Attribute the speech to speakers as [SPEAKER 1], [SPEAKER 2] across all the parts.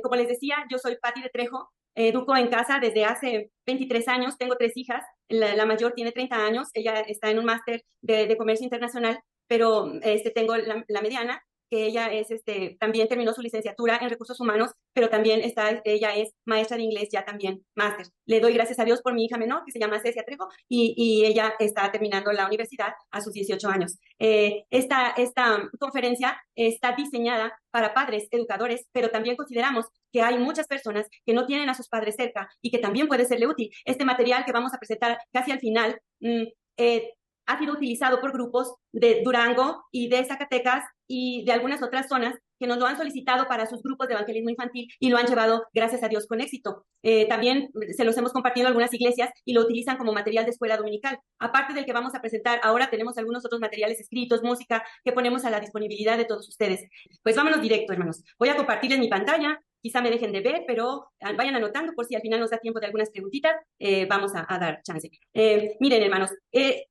[SPEAKER 1] Como les decía, yo soy Patti de Trejo, educo en casa desde hace 23 años, tengo 3 hijas, la mayor tiene 30 años, ella está en un máster de comercio internacional, pero tengo la mediana, que ella también terminó su licenciatura en recursos humanos, pero también ella es maestra de inglés, ya también máster. Le doy gracias a Dios por mi hija menor, que se llama Cecia Trejo, y ella está terminando la universidad a sus 18 años. Esta conferencia está diseñada para padres, educadores, pero también consideramos que hay muchas personas que no tienen a sus padres cerca y que también puede serle útil. Este material que vamos a presentar casi al final ha sido utilizado por grupos de Durango y de Zacatecas y de algunas otras zonas que nos lo han solicitado para sus grupos de evangelismo infantil y lo han llevado, gracias a Dios, con éxito. También se los hemos compartido a algunas iglesias y lo utilizan como material de escuela dominical. Aparte del que vamos a presentar, ahora tenemos algunos otros materiales escritos, música, que ponemos a la disponibilidad de todos ustedes. Pues vámonos directo, hermanos. Voy a compartirles mi pantalla. Quizá me dejen de ver, pero vayan anotando por si al final nos da tiempo de algunas preguntitas. Vamos a dar chance. Miren, hermanos,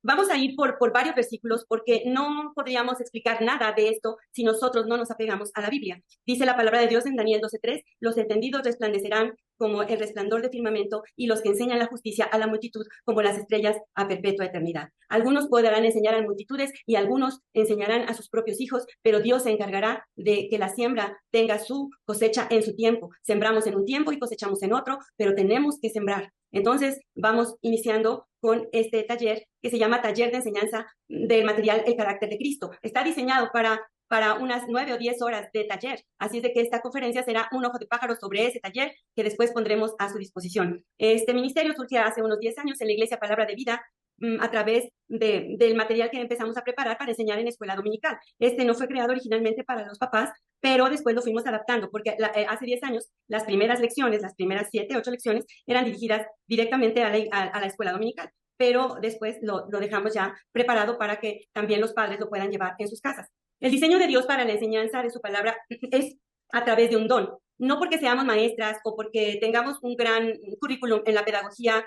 [SPEAKER 1] vamos a ir por varios versículos porque no podríamos explicar nada de esto si nosotros no nos apegamos a la Biblia. Dice la palabra de Dios en Daniel 12:3, los entendidos resplandecerán como el resplandor del firmamento y los que enseñan la justicia a la multitud como las estrellas a perpetua eternidad. Algunos podrán enseñar a multitudes y algunos enseñarán a sus propios hijos, pero Dios se encargará de que la siembra tenga su cosecha en su tiempo. Sembramos en un tiempo y cosechamos en otro, pero tenemos que sembrar. Entonces, vamos iniciando con este taller que se llama Taller de Enseñanza del Material El Carácter de Cristo. Está diseñado para unas 9 o 10 horas de taller. Así es de que esta conferencia será un ojo de pájaro sobre ese taller que después pondremos a su disposición. Este ministerio surgió hace unos 10 años en la Iglesia Palabra de Vida a través del material que empezamos a preparar para enseñar en escuela dominical. Este no fue creado originalmente para los papás, pero después lo fuimos adaptando, porque hace 10 años las primeras lecciones, las primeras 7, 8 lecciones, eran dirigidas directamente a la escuela dominical, pero después lo dejamos ya preparado para que también los padres lo puedan llevar en sus casas. El diseño de Dios para la enseñanza de su palabra es a través de un don. No porque seamos maestras o porque tengamos un gran currículum en la pedagogía,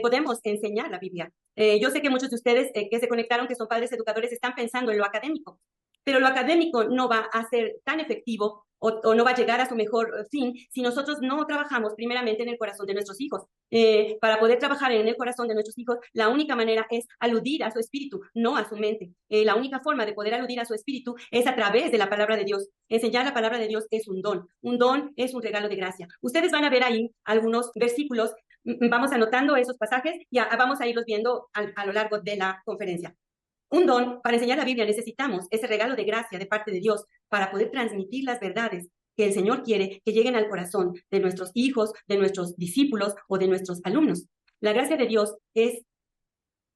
[SPEAKER 1] podemos enseñar la Biblia. Yo sé que muchos de ustedes que se conectaron, que son padres educadores, están pensando en lo académico, pero lo académico no va a ser tan efectivo o no va a llegar a su mejor fin si nosotros no trabajamos primeramente en el corazón de nuestros hijos. Para poder trabajar en el corazón de nuestros hijos, la única manera es aludir a su espíritu, no a su mente. La única forma de poder aludir a su espíritu es a través de la palabra de Dios. Enseñar la palabra de Dios es un don. Un don es un regalo de gracia. Ustedes van a ver ahí algunos versículos. Vamos anotando esos pasajes y vamos a irlos viendo a lo largo de la conferencia. Un don, para enseñar la Biblia necesitamos ese regalo de gracia de parte de Dios para poder transmitir las verdades que el Señor quiere que lleguen al corazón de nuestros hijos, de nuestros discípulos o de nuestros alumnos. La gracia de Dios es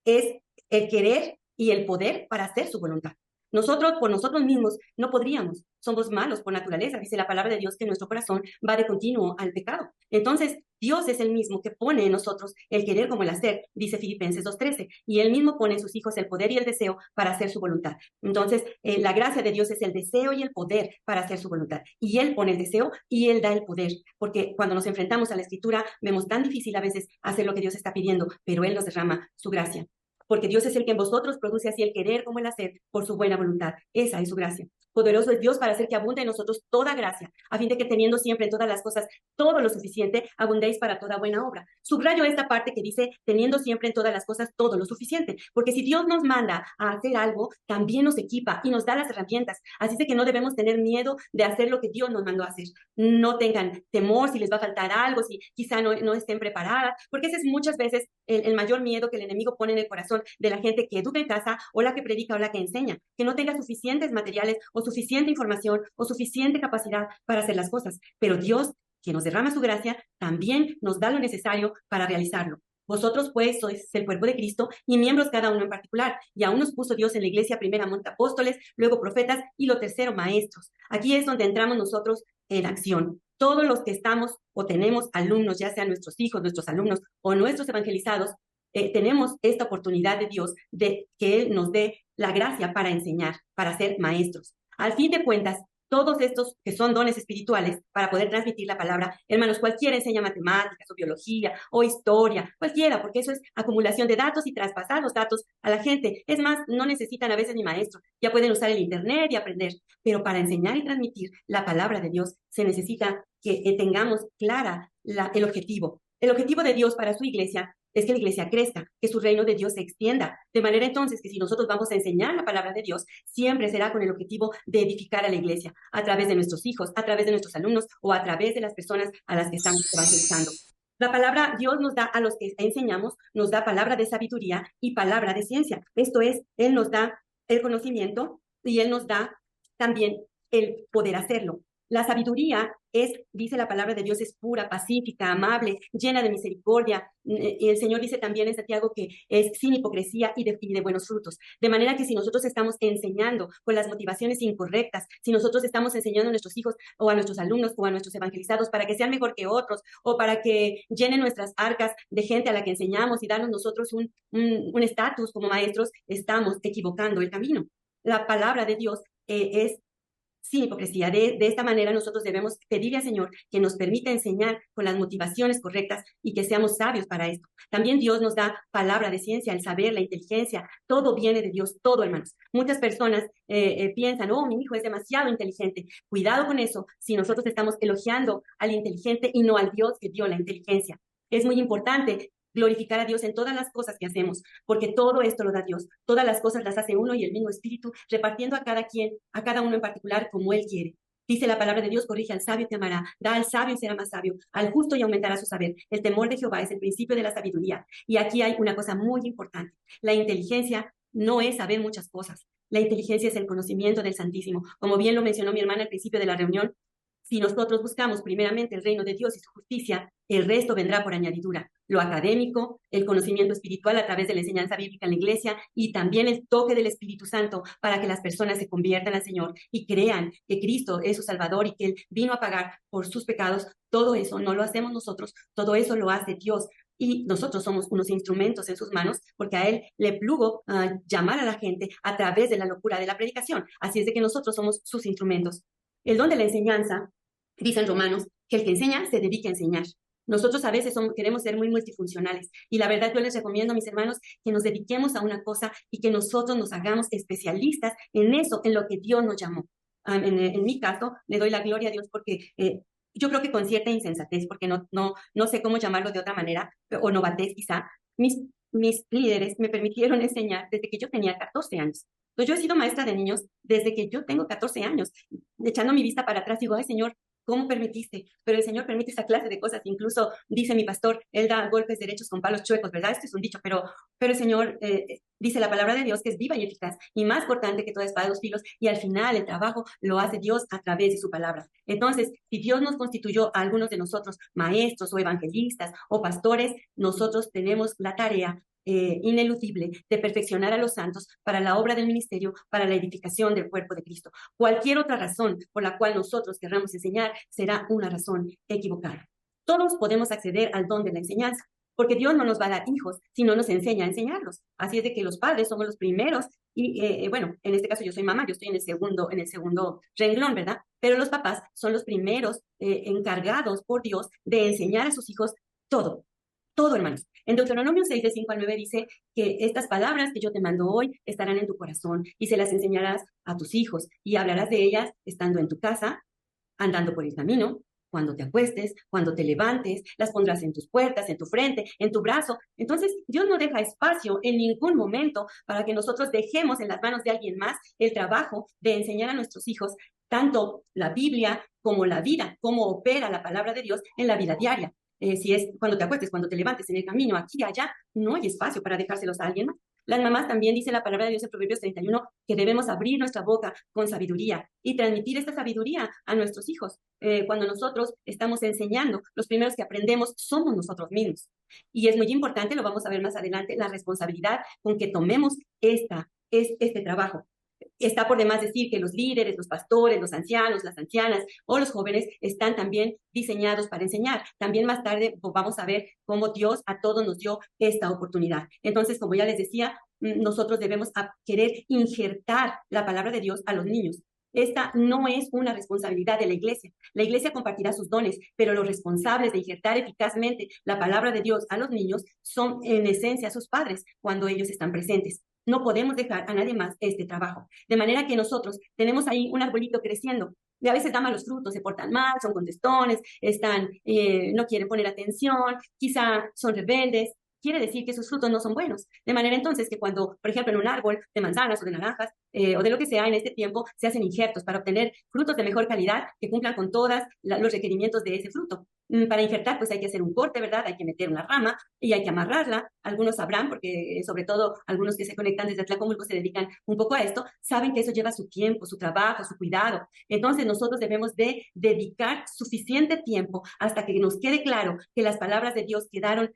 [SPEAKER 1] el querer y el poder para hacer su voluntad. Nosotros, por nosotros mismos, no podríamos. Somos malos por naturaleza. Dice la palabra de Dios que nuestro corazón va de continuo al pecado. Entonces, Dios es el mismo que pone en nosotros el querer como el hacer, dice Filipenses 2:13. Y Él mismo pone en sus hijos el poder y el deseo para hacer su voluntad. Entonces, la gracia de Dios es el deseo y el poder para hacer su voluntad. Y Él pone el deseo y Él da el poder. Porque cuando nos enfrentamos a la Escritura, vemos tan difícil a veces hacer lo que Dios está pidiendo, pero Él nos derrama su gracia. Porque Dios es el que en vosotros produce así el querer como el hacer por su buena voluntad. Esa es su gracia. Poderoso es Dios para hacer que abunde en nosotros toda gracia, a fin de que teniendo siempre en todas las cosas todo lo suficiente, abundéis para toda buena obra. Subrayo esta parte que dice, teniendo siempre en todas las cosas todo lo suficiente, porque si Dios nos manda a hacer algo, también nos equipa y nos da las herramientas. Así es que no debemos tener miedo de hacer lo que Dios nos mandó a hacer. No tengan temor si les va a faltar algo, si quizá no estén preparadas, porque ese es muchas veces el mayor miedo que el enemigo pone en el corazón de la gente que educa en casa o la que predica o la que enseña, que no tenga suficientes materiales o suficiente información o suficiente capacidad para hacer las cosas. Pero Dios, que nos derrama su gracia, también nos da lo necesario para realizarlo. Vosotros, pues, sois el cuerpo de Cristo y miembros cada uno en particular. Y aún nos puso Dios en la iglesia primera apóstoles, luego profetas y lo tercero maestros. Aquí es donde entramos nosotros en acción. Todos los que estamos o tenemos alumnos, ya sean nuestros hijos, nuestros alumnos o nuestros evangelizados, tenemos esta oportunidad de Dios de que Él nos dé la gracia para enseñar, para ser maestros. Al fin de cuentas, todos estos que son dones espirituales para poder transmitir la palabra. Hermanos, cualquiera enseña matemáticas o biología o historia, cualquiera, porque eso es acumulación de datos y traspasar los datos a la gente. Es más, no necesitan a veces ni maestro, ya pueden usar el internet y aprender, pero para enseñar y transmitir la palabra de Dios se necesita que tengamos clara el objetivo. El objetivo de Dios para su iglesia es que la iglesia crezca, que su reino de Dios se extienda. De manera entonces que si nosotros vamos a enseñar la palabra de Dios, siempre será con el objetivo de edificar a la iglesia, a través de nuestros hijos, a través de nuestros alumnos o a través de las personas a las que estamos evangelizando. La palabra Dios nos da a los que enseñamos, nos da palabra de sabiduría y palabra de ciencia. Esto es, Él nos da el conocimiento y Él nos da también el poder hacerlo. La sabiduría es, dice la palabra de Dios, es pura, pacífica, amable, llena de misericordia. Y el Señor dice también en Santiago que es sin hipocresía y de buenos frutos. De manera que si nosotros estamos enseñando con las motivaciones incorrectas, si nosotros estamos enseñando a nuestros hijos o a nuestros alumnos o a nuestros evangelizados para que sean mejor que otros o para que llenen nuestras arcas de gente a la que enseñamos y darnos nosotros un estatus como maestros, estamos equivocando el camino. La palabra de Dios es sin hipocresía. De esta manera nosotros debemos pedirle al Señor que nos permita enseñar con las motivaciones correctas y que seamos sabios para esto. También Dios nos da palabra de ciencia, el saber, la inteligencia. Todo viene de Dios, todo, hermanos. Muchas personas piensan, oh, mi hijo es demasiado inteligente. Cuidado con eso si nosotros estamos elogiando al inteligente y no al Dios que dio la inteligencia. Es muy importante glorificar a Dios en todas las cosas que hacemos, porque todo esto lo da Dios. Todas las cosas las hace uno y el mismo Espíritu, repartiendo a cada quien, a cada uno en particular, como Él quiere. Dice la palabra de Dios, corrige al sabio y te amará, da al sabio y será más sabio, al justo y aumentará su saber. El temor de Jehová es el principio de la sabiduría. Y aquí hay una cosa muy importante. La inteligencia no es saber muchas cosas. La inteligencia es el conocimiento del Santísimo. Como bien lo mencionó mi hermana al principio de la reunión, si nosotros buscamos primeramente el reino de Dios y su justicia, el resto vendrá por añadidura. Lo académico, el conocimiento espiritual a través de la enseñanza bíblica en la iglesia y también el toque del Espíritu Santo para que las personas se conviertan al Señor y crean que Cristo es su Salvador y que Él vino a pagar por sus pecados. Todo eso no lo hacemos nosotros, todo eso lo hace Dios. Y nosotros somos unos instrumentos en sus manos porque a Él le plugo llamar a la gente a través de la locura de la predicación. Así es de que nosotros somos sus instrumentos. El don de la enseñanza, dicen Romanos, que el que enseña se dedique a enseñar. Nosotros a veces queremos ser muy multifuncionales y la verdad yo les recomiendo a mis hermanos que nos dediquemos a una cosa y que nosotros nos hagamos especialistas en eso, en lo que Dios nos llamó. En mi caso, le doy la gloria a Dios porque yo creo que con cierta insensatez, porque no sé cómo llamarlo de otra manera, o novatez quizá, mis líderes me permitieron enseñar desde que yo tenía 14 años. Entonces yo he sido maestra de niños desde que yo tengo 14 años. Echando mi vista para atrás, digo, ay Señor, ¿cómo permitiste? Pero el Señor permite esa clase de cosas. Incluso dice mi pastor, Él da golpes derechos con palos chuecos, ¿verdad? Esto es un dicho, pero el Señor dice la palabra de Dios que es viva y eficaz y más cortante que toda espada de dos filos y al final el trabajo lo hace Dios a través de su palabra. Entonces, si Dios nos constituyó a algunos de nosotros maestros o evangelistas o pastores, nosotros tenemos la tarea ineludible de perfeccionar a los santos para la obra del ministerio, para la edificación del cuerpo de Cristo. Cualquier otra razón por la cual nosotros querramos enseñar será una razón equivocada. Todos podemos acceder al don de la enseñanza, porque Dios no nos va a dar hijos si no nos enseña a enseñarlos. Así es de que los padres somos los primeros y bueno, en este caso yo soy mamá, yo estoy en el segundo renglón, ¿verdad? Pero los papás son los primeros encargados por Dios de enseñar a sus hijos todo. Todo, hermanos. En Deuteronomio 6, de 5 al 9 dice que estas palabras que yo te mando hoy estarán en tu corazón y se las enseñarás a tus hijos y hablarás de ellas estando en tu casa, andando por el camino, cuando te acuestes, cuando te levantes, las pondrás en tus puertas, en tu frente, en tu brazo. Entonces, Dios no deja espacio en ningún momento para que nosotros dejemos en las manos de alguien más el trabajo de enseñar a nuestros hijos tanto la Biblia como la vida, cómo opera la palabra de Dios en la vida diaria. Si es cuando te acuestes, cuando te levantes en el camino, aquí y allá, no hay espacio para dejárselos a alguien más. Las mamás también dice la palabra de Dios en Proverbios 31 que debemos abrir nuestra boca con sabiduría y transmitir esta sabiduría a nuestros hijos. Cuando nosotros estamos enseñando, los primeros que aprendemos somos nosotros mismos. Y es muy importante, lo vamos a ver más adelante, la responsabilidad con que tomemos este trabajo. Está por demás decir que los líderes, los pastores, los ancianos, las ancianas o los jóvenes están también diseñados para enseñar. También más tarde vamos a ver cómo Dios a todos nos dio esta oportunidad. Entonces, como ya les decía, nosotros debemos querer injertar la palabra de Dios a los niños. Esta no es una responsabilidad de la iglesia. La iglesia compartirá sus dones, pero los responsables de injertar eficazmente la palabra de Dios a los niños son en esencia sus padres cuando ellos están presentes. No podemos dejar a nadie más este trabajo. De manera que nosotros tenemos ahí un arbolito creciendo y a veces da malos frutos, se portan mal, son contestones, no quieren poner atención, quizá son rebeldes. Quiere decir que sus frutos no son buenos. De manera entonces que cuando, por ejemplo, en un árbol de manzanas o de naranjas o de lo que sea en este tiempo, se hacen injertos para obtener frutos de mejor calidad que cumplan con todos los requerimientos de ese fruto. Para injertar, pues hay que hacer un corte, ¿verdad? Hay que meter una rama y hay que amarrarla. Algunos sabrán, porque sobre todo algunos que se conectan desde Tlacomulco se dedican un poco a esto, saben que eso lleva su tiempo, su trabajo, su cuidado. Entonces nosotros debemos de dedicar suficiente tiempo hasta que nos quede claro que las palabras de Dios quedaron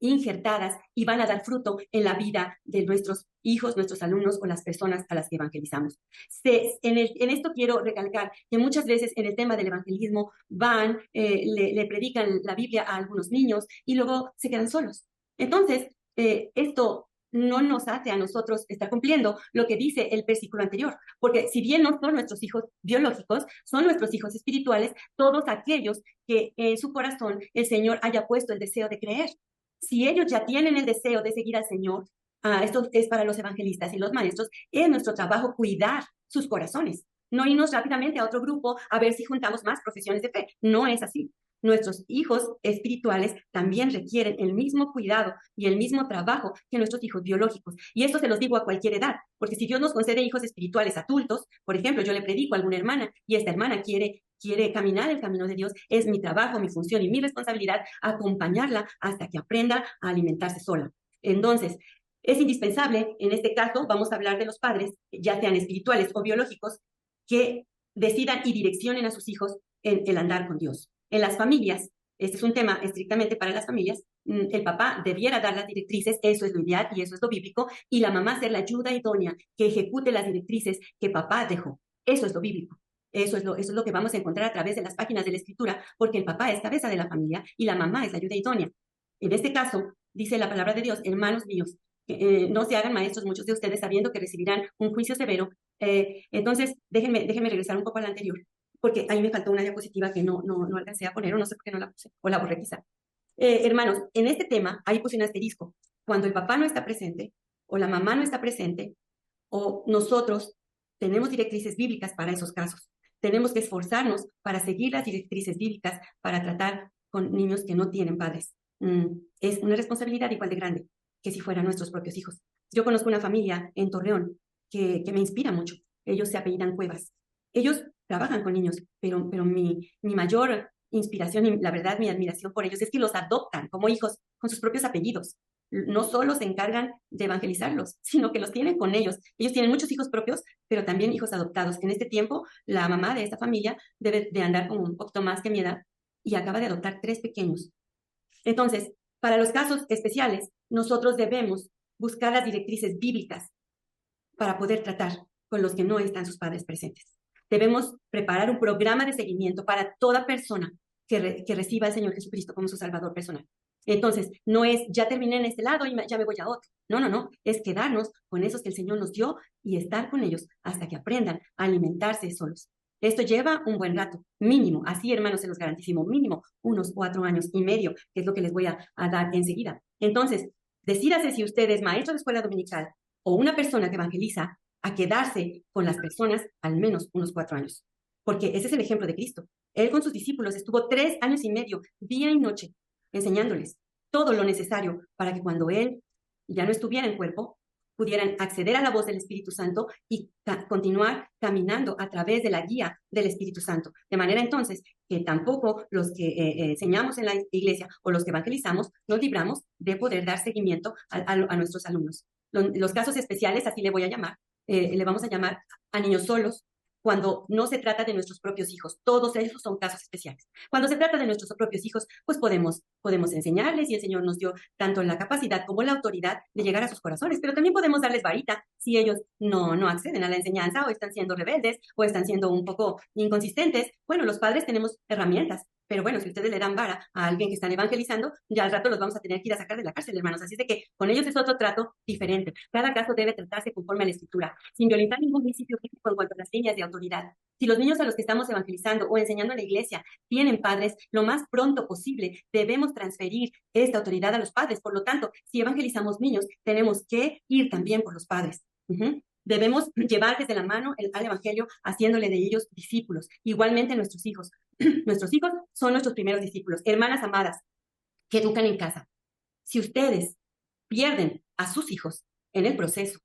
[SPEAKER 1] injertadas y van a dar fruto en la vida de nuestros hijos, nuestros alumnos o las personas a las que evangelizamos. En esto quiero recalcar que muchas veces en el tema del evangelismo le predican la Biblia a algunos niños y luego se quedan solos. Entonces, esto no nos hace a nosotros estar cumpliendo lo que dice el versículo anterior, porque si bien no son nuestros hijos biológicos, son nuestros hijos espirituales, todos aquellos que en su corazón el Señor haya puesto el deseo de creer. Si ellos ya tienen el deseo de seguir al Señor, esto es para los evangelistas y los maestros, es nuestro trabajo cuidar sus corazones, no irnos rápidamente a otro grupo a ver si juntamos más profesiones de fe. No es así. Nuestros hijos espirituales también requieren el mismo cuidado y el mismo trabajo que nuestros hijos biológicos. Y esto se los digo a cualquier edad, porque si Dios nos concede hijos espirituales adultos, por ejemplo, yo le predico a alguna hermana y esta hermana quiere caminar el camino de Dios, es mi trabajo, mi función y mi responsabilidad acompañarla hasta que aprenda a alimentarse sola. Entonces, es indispensable, en este caso, vamos a hablar de los padres, ya sean espirituales o biológicos, que decidan y direccionen a sus hijos en el andar con Dios. En las familias, este es un tema estrictamente para las familias, el papá debiera dar las directrices, eso es lo ideal y eso es lo bíblico, y la mamá ser la ayuda idónea que ejecute las directrices que papá dejó. Eso es lo bíblico. Eso es lo que vamos a encontrar a través de las páginas de la Escritura, porque el papá es cabeza de la familia y la mamá es la ayuda idónea. En este caso, dice la palabra de Dios, hermanos míos, no se hagan maestros muchos de ustedes sabiendo que recibirán un juicio severo. Entonces, déjenme regresar un poco al anterior, porque ahí me faltó una diapositiva que no alcancé a poner, o no sé por qué no la puse, o la borré quizá. Hermanos, en este tema, ahí puse un asterisco. Cuando el papá no está presente, o la mamá no está presente, o nosotros tenemos directrices bíblicas para esos casos. Tenemos que esforzarnos para seguir las directrices bíblicas para tratar con niños que no tienen padres. Es una responsabilidad igual de grande que si fueran nuestros propios hijos. Yo conozco una familia en Torreón que me inspira mucho. Ellos se apellidan Cuevas. Ellos trabajan con niños, pero mi mayor inspiración y la verdad mi admiración por ellos es que los adoptan como hijos con sus propios apellidos. No solo se encargan de evangelizarlos, sino que los tienen con ellos. Ellos tienen muchos hijos propios, pero también hijos adoptados. En este tiempo, la mamá de esta familia debe de andar como un poquito más que mi edad y acaba de adoptar 3 pequeños. Entonces, para los casos especiales, nosotros debemos buscar las directrices bíblicas para poder tratar con los que no están sus padres presentes. Debemos preparar un programa de seguimiento para toda persona que reciba al Señor Jesucristo como su Salvador personal. Entonces, no es ya terminé en este lado y ya me voy a otro. No. Es quedarnos con esos que el Señor nos dio y estar con ellos hasta que aprendan a alimentarse solos. Esto lleva un buen rato, mínimo, así hermanos se los garantizo, mínimo unos 4 años y medio, que es lo que les voy a dar enseguida. Entonces, decídase si usted es maestro de escuela dominical o una persona que evangeliza, a quedarse con las personas al menos unos 4 años. Porque ese es el ejemplo de Cristo. Él con sus discípulos estuvo 3 años y medio, día y noche, enseñándoles todo lo necesario para que cuando Él ya no estuviera en cuerpo, pudieran acceder a la voz del Espíritu Santo y continuar caminando a través de la guía del Espíritu Santo. De manera entonces que tampoco los que enseñamos en la iglesia o los que evangelizamos nos libramos de poder dar seguimiento a nuestros alumnos. Los casos especiales, así le voy a llamar, le vamos a llamar a niños solos, cuando no se trata de nuestros propios hijos. Todos esos son casos especiales. Cuando se trata de nuestros propios hijos, pues podemos enseñarles y el Señor nos dio tanto la capacidad como la autoridad de llegar a sus corazones, pero también podemos darles varita si ellos no acceden a la enseñanza o están siendo rebeldes o están siendo un poco inconsistentes. Bueno, los padres tenemos herramientas, Pero bueno, si ustedes le dan vara a alguien que están evangelizando, ya al rato los vamos a tener que ir a sacar de la cárcel, hermanos. Así es de que con ellos es otro trato diferente. Cada caso debe tratarse conforme a la Escritura, sin violentar ningún principio bíblico en cuanto a las líneas de autoridad. Si los niños a los que estamos evangelizando o enseñando en la iglesia tienen padres, lo más pronto posible debemos transferir esta autoridad a los padres. Por lo tanto, si evangelizamos niños, tenemos que ir también por los padres. Debemos llevarles de la mano al evangelio, haciéndole de ellos discípulos. Igualmente nuestros hijos. Nuestros hijos son nuestros primeros discípulos. Hermanas amadas, que educan en casa. Si ustedes pierden a sus hijos en el proceso,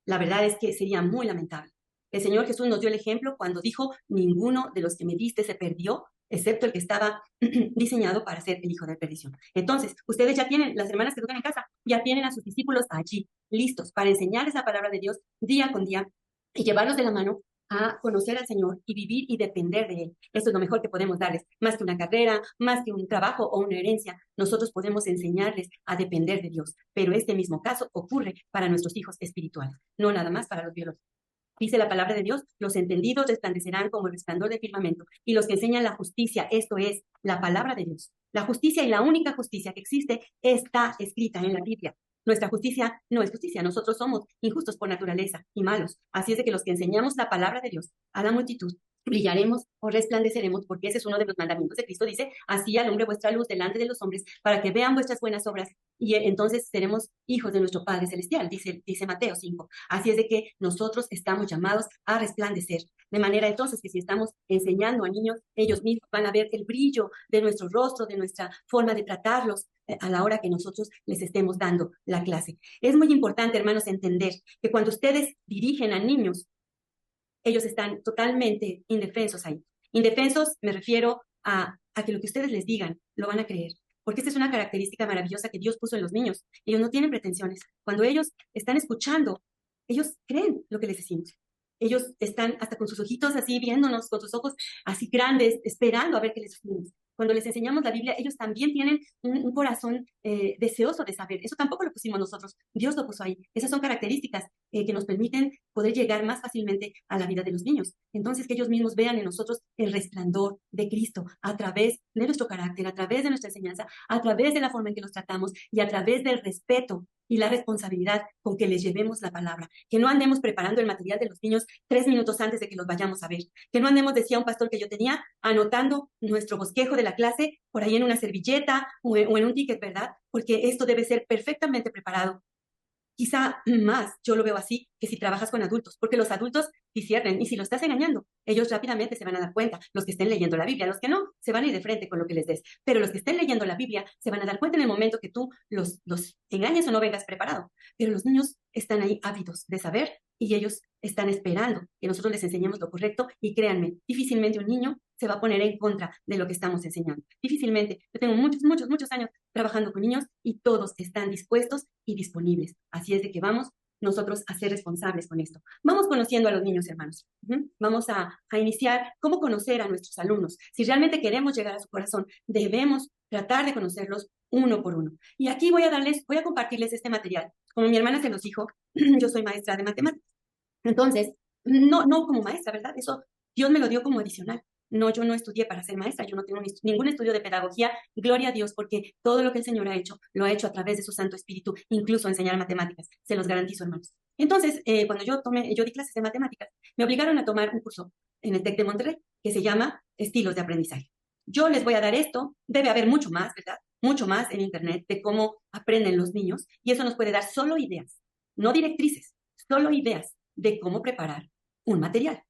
[SPEAKER 1] la verdad es que sería muy lamentable. El Señor Jesús nos dio el ejemplo cuando dijo, ninguno de los que me diste se perdió, excepto el que estaba diseñado para ser el hijo de perdición. Entonces, ustedes ya tienen, las hermanas que educan en casa, ya tienen a sus discípulos allí, listos para enseñarles la palabra de Dios día con día y llevarlos de la mano a conocer al Señor y vivir y depender de Él. Eso es lo mejor que podemos darles, más que una carrera, más que un trabajo o una herencia. Nosotros podemos enseñarles a depender de Dios, pero este mismo caso ocurre para nuestros hijos espirituales, no nada más para los biológicos. Dice la palabra de Dios, los entendidos resplandecerán como el resplandor del firmamento, y los que enseñan la justicia, esto es, la palabra de Dios. La justicia y la única justicia que existe está escrita en la Biblia. Nuestra justicia no es justicia, nosotros somos injustos por naturaleza y malos. Así es de que los que enseñamos la palabra de Dios a la multitud, brillaremos o resplandeceremos, porque ese es uno de los mandamientos de Cristo. Dice, así alumbre vuestra luz delante de los hombres, para que vean vuestras buenas obras, y entonces seremos hijos de nuestro Padre Celestial, dice Mateo 5. Así es de que nosotros estamos llamados a resplandecer. De manera entonces que si estamos enseñando a niños, ellos mismos van a ver el brillo de nuestro rostro, de nuestra forma de tratarlos a la hora que nosotros les estemos dando la clase. Es muy importante, hermanos, entender que cuando ustedes dirigen a niños, ellos están totalmente indefensos ahí. Indefensos me refiero a que lo que ustedes les digan lo van a creer, porque esta es una característica maravillosa que Dios puso en los niños. Ellos no tienen pretensiones. Cuando ellos están escuchando, ellos creen lo que les decimos. Ellos están hasta con sus ojitos así viéndonos, con sus ojos así grandes, esperando a ver qué les decimos. Cuando les enseñamos la Biblia, ellos también tienen un corazón deseoso de saber. Eso tampoco lo pusimos nosotros, Dios lo puso ahí. Esas son características que nos permiten poder llegar más fácilmente a la vida de los niños. Entonces, que ellos mismos vean en nosotros el resplandor de Cristo a través de nuestro carácter, a través de nuestra enseñanza, a través de la forma en que los tratamos y a través del respeto y la responsabilidad con que les llevemos la palabra. Que no andemos preparando el material de los niños 3 minutos antes de que los vayamos a ver. Que no andemos, decía un pastor que yo tenía, anotando nuestro bosquejo de la clase por ahí en una servilleta o en un ticket, ¿verdad? Porque esto debe ser perfectamente preparado. Quizá más, yo lo veo así, que si trabajas con adultos, porque los adultos disciernen y si lo estás engañando, ellos rápidamente se van a dar cuenta, los que estén leyendo la Biblia, los que no, se van a ir de frente con lo que les des, pero los que estén leyendo la Biblia se van a dar cuenta en el momento que tú los engañes o no vengas preparado, pero los niños están ahí ávidos de saber y ellos están esperando que nosotros les enseñemos lo correcto y créanme, difícilmente un niño se va a poner en contra de lo que estamos enseñando. Difícilmente. Yo tengo muchos años trabajando con niños y todos están dispuestos y disponibles. Así es de que vamos nosotros a ser responsables con esto. Vamos conociendo a los niños, hermanos. Vamos a iniciar cómo conocer a nuestros alumnos. Si realmente queremos llegar a su corazón, debemos tratar de conocerlos uno por uno. Y aquí voy a compartirles este material. Como mi hermana se los dijo, yo soy maestra de matemáticas. Entonces, no como maestra, ¿verdad? Eso Dios me lo dio como adicional. No, yo no estudié para ser maestra, yo no tengo ningún estudio de pedagogía, gloria a Dios, porque todo lo que el Señor ha hecho, lo ha hecho a través de su Santo Espíritu, incluso enseñar matemáticas, se los garantizo, hermanos. Entonces, cuando yo di clases de matemáticas, me obligaron a tomar un curso en el TEC de Monterrey, que se llama Estilos de Aprendizaje. Yo les voy a dar esto, debe haber mucho más, ¿verdad? Mucho más en Internet de cómo aprenden los niños, y eso nos puede dar solo ideas, no directrices, solo ideas de cómo preparar un material.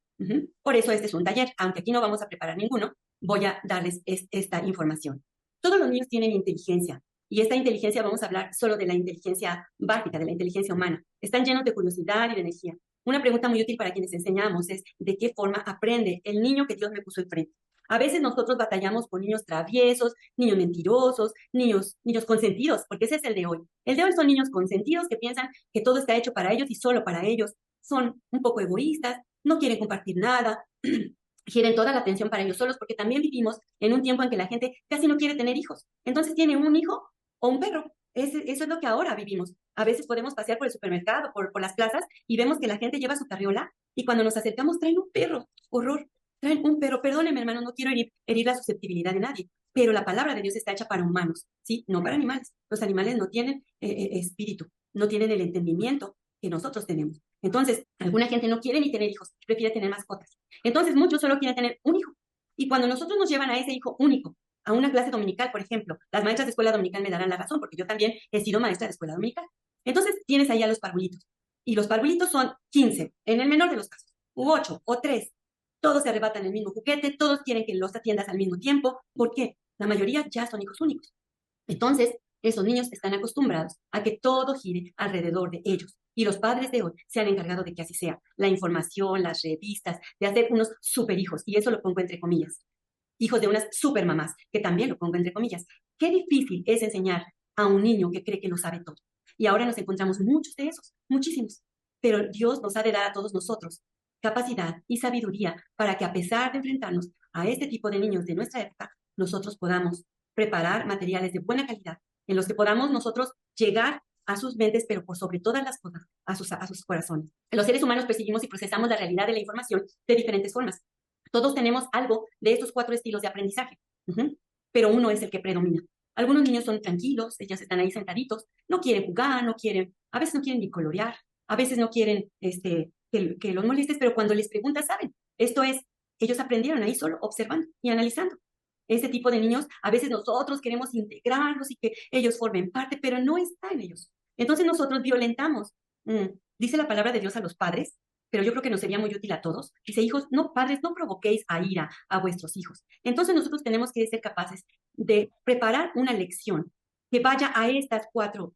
[SPEAKER 1] Por eso este es un taller, aunque aquí no vamos a preparar ninguno, voy a darles esta información. Todos los niños tienen inteligencia y esta inteligencia vamos a hablar solo de la inteligencia básica, de la inteligencia humana. Están llenos de curiosidad y de energía. Una pregunta muy útil para quienes enseñamos es ¿de qué forma aprende el niño que Dios me puso enfrente? A veces nosotros batallamos con niños traviesos, niños mentirosos, niños consentidos, porque ese es el de hoy. El de hoy son niños consentidos que piensan que todo está hecho para ellos y solo para ellos. Son un poco egoístas, no quieren compartir nada, quieren toda la atención para ellos solos, porque también vivimos en un tiempo en que la gente casi no quiere tener hijos. Entonces tiene un hijo o un perro. Eso es lo que ahora vivimos. A veces podemos pasear por el supermercado, por las plazas, y vemos que la gente lleva su carriola, y cuando nos acercamos traen un perro. Horror. traen un pero, perdóneme, hermano, no quiero herir la susceptibilidad de nadie, pero la palabra de Dios está hecha para humanos, ¿sí? No para animales. Los animales no tienen espíritu, no tienen el entendimiento que nosotros tenemos. Entonces, alguna gente no quiere ni tener hijos, prefiere tener mascotas. Entonces, muchos solo quieren tener un hijo. Y cuando nosotros nos llevan a ese hijo único, a una clase dominical, por ejemplo, las maestras de escuela dominical me darán la razón, porque yo también he sido maestra de escuela dominical. Entonces, tienes ahí a los parvulitos. Y los parvulitos son 15, en el menor de los casos, u 8 o 3. Todos se arrebatan el mismo juguete, todos quieren que los atiendas al mismo tiempo. ¿Por qué? La mayoría ya son hijos únicos. Entonces, esos niños están acostumbrados a que todo gire alrededor de ellos. Y los padres de hoy se han encargado de que así sea. La información, las revistas, de hacer unos super hijos. Y eso lo pongo entre comillas. Hijos de unas super mamás, que también lo pongo entre comillas. Qué difícil es enseñar a un niño que cree que lo sabe todo. Y ahora nos encontramos muchos de esos, muchísimos. Pero Dios nos ha de dar a todos nosotros capacidad y sabiduría para que a pesar de enfrentarnos a este tipo de niños de nuestra época, nosotros podamos preparar materiales de buena calidad en los que podamos nosotros llegar a sus mentes, pero por sobre todas las cosas, a sus corazones. Los seres humanos percibimos y procesamos la realidad de la información de diferentes formas. Todos tenemos algo de estos 4 estilos de aprendizaje, pero uno es el que predomina. Algunos niños son tranquilos, ellos están ahí sentaditos, no quieren jugar, no quieren, a veces no quieren ni colorear, a veces no quieren que los molestes, pero cuando les preguntas, saben. Esto es, ellos aprendieron ahí solo observando y analizando. Ese tipo de niños, a veces nosotros queremos integrarlos y que ellos formen parte, pero no está en ellos. Entonces nosotros violentamos. Dice la palabra de Dios a los padres, pero yo creo que nos sería muy útil a todos. Dice, hijos, no, padres, no provoquéis a ira a vuestros hijos. Entonces nosotros tenemos que ser capaces de preparar una lección que vaya a estas 4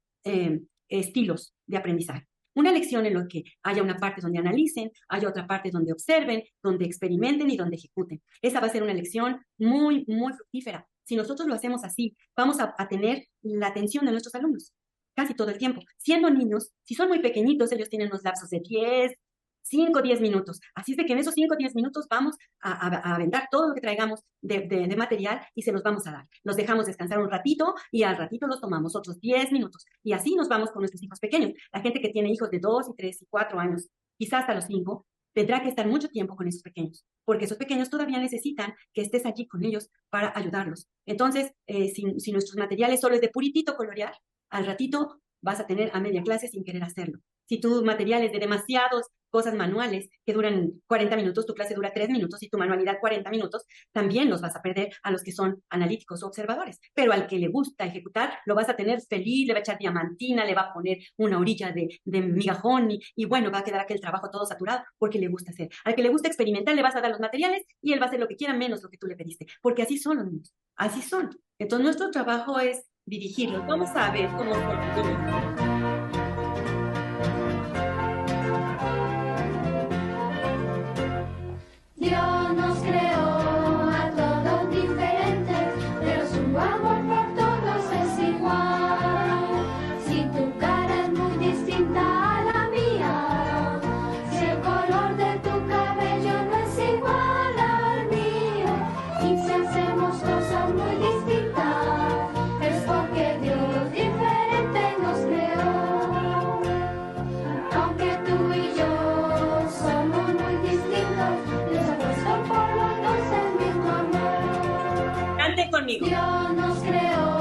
[SPEAKER 1] estilos de aprendizaje. Una lección en la que haya una parte donde analicen, haya otra parte donde observen, donde experimenten y donde ejecuten. Esa va a ser una lección muy, muy fructífera. Si nosotros lo hacemos así, vamos a tener la atención de nuestros alumnos casi todo el tiempo. Siendo niños, si son muy pequeñitos, ellos tienen unos lapsos de 10, 5, 10 minutos. Así es de que en esos 5, 10 minutos vamos a aventar todo lo que traigamos de material y se los vamos a dar. Los dejamos descansar un ratito y al ratito los tomamos otros 10 minutos. Y así nos vamos con nuestros hijos pequeños. La gente que tiene hijos de 2 y 3 y 4 años, quizás hasta los 5, tendrá que estar mucho tiempo con esos pequeños, porque esos pequeños todavía necesitan que estés allí con ellos para ayudarlos. Entonces, si nuestros materiales solo es de puritito colorear, al ratito vas a tener a media clase sin querer hacerlo. Si tu material es de demasiados cosas manuales que duran 40 minutos, tu clase dura 3 minutos y tu manualidad 40 minutos, también los vas a perder a los que son analíticos o observadores. Pero al que le gusta ejecutar, lo vas a tener feliz, le va a echar diamantina, le va a poner una orilla de migajón y bueno, va a quedar aquel trabajo todo saturado porque le gusta hacer. Al que le gusta experimentar, le vas a dar los materiales y él va a hacer lo que quiera menos lo que tú le pediste, porque así son los niños, así son. Entonces nuestro trabajo es dirigirlos. Vamos a ver cómo son.
[SPEAKER 2] Dios nos creó a todos diferentes, pero su amor por todos es igual. Si tu cara es muy distinta a la mía, si el color de tu cabello no es igual al mío, y si hacemos cosas muy distintas, es porque Dios diferente nos creó. Aunque tú y yo somos muy distintos,
[SPEAKER 1] Cante conmigo.
[SPEAKER 2] Dios nos creó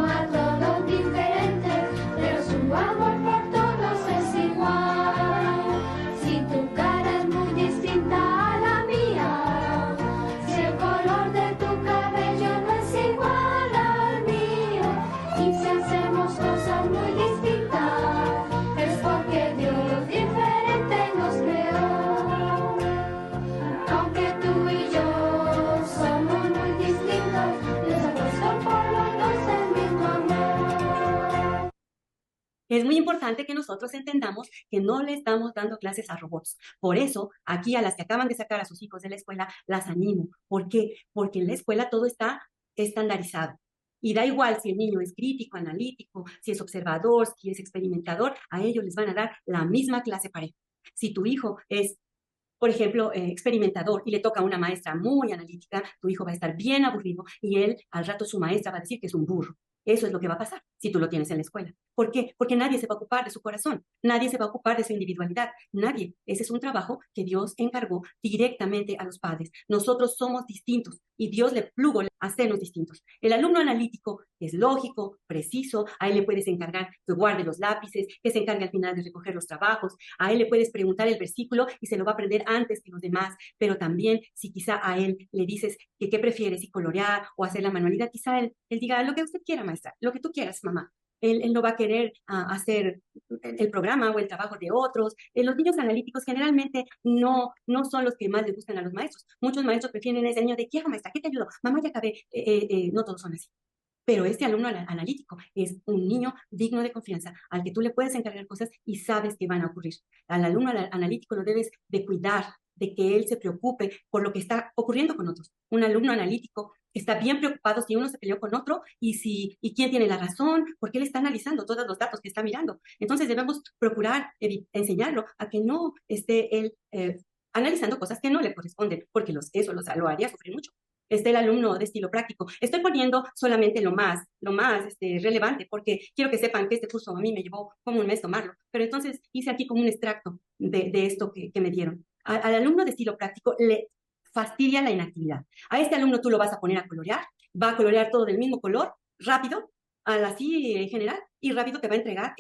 [SPEAKER 2] a todos diferentes, pero su amor por todos es igual. Si tu cara es muy distinta a la mía, si el color de tu cabello no es igual al mío, y si hacemos cosas muy distintas, es porque Dios diferente nos creó. Aunque tú y yo somos muy distintos, Dios ha puesto por los dos el mismo amor.
[SPEAKER 1] Es muy importante que nosotros entendamos que no le estamos dando clases a robots. Por eso, aquí a las que acaban de sacar a sus hijos de la escuela, las animo. ¿Por qué? Porque en la escuela todo está estandarizado. Y da igual si el niño es crítico, analítico, si es observador, si es experimentador, a ellos les van a dar la misma clase pareja. Si tu hijo es, por ejemplo, experimentador y le toca a una maestra muy analítica, tu hijo va a estar bien aburrido y él, al rato su maestra va a decir que es un burro. Eso es lo que va a pasar. si tú lo tienes en la escuela. ¿Por qué? Porque nadie se va a ocupar de su corazón, nadie se va a ocupar de su individualidad, nadie. Ese es un trabajo que Dios encargó directamente a los padres. Nosotros somos distintos y Dios le plugo hacernos distintos. El alumno analítico es lógico, preciso, a él le puedes encargar que guarde los lápices, que se encargue al final de recoger los trabajos, a él le puedes preguntar el versículo y se lo va a aprender antes que los demás, pero también si quizá a él le dices que qué prefieres, si colorear o hacer la manualidad, quizá él diga lo que usted quiera, maestra, lo que tú quieras, mamá. Él no va a querer hacer el programa o el trabajo de otros. Los niños analíticos generalmente no son los que más les gustan a los maestros. Muchos maestros prefieren ese niño de, ¿qué hago, maestra? ¿Qué te ayudo? Mamá, ya acabé. No todos son así. Pero este alumno analítico es un niño digno de confianza, al que tú le puedes encargar cosas y sabes que van a ocurrir. Al alumno analítico lo debes de cuidar, de que él se preocupe por lo que está ocurriendo con otros. Un alumno analítico está bien preocupado si uno se peleó con otro y quién tiene la razón, porque él está analizando todos los datos que está mirando. Entonces debemos procurar enseñarlo a que no esté él analizando cosas que no le corresponden, porque eso lo haría sufrir mucho. El alumno de estilo práctico. Estoy poniendo solamente lo más relevante, porque quiero que sepan que este curso a mí me llevó como un mes tomarlo, pero entonces hice aquí como un extracto de esto que me dieron. Al alumno de estilo práctico le fastidia la inactividad. A este alumno tú lo vas a poner a colorear, va a colorear todo del mismo color, rápido, así en general, y rápido te va a entregar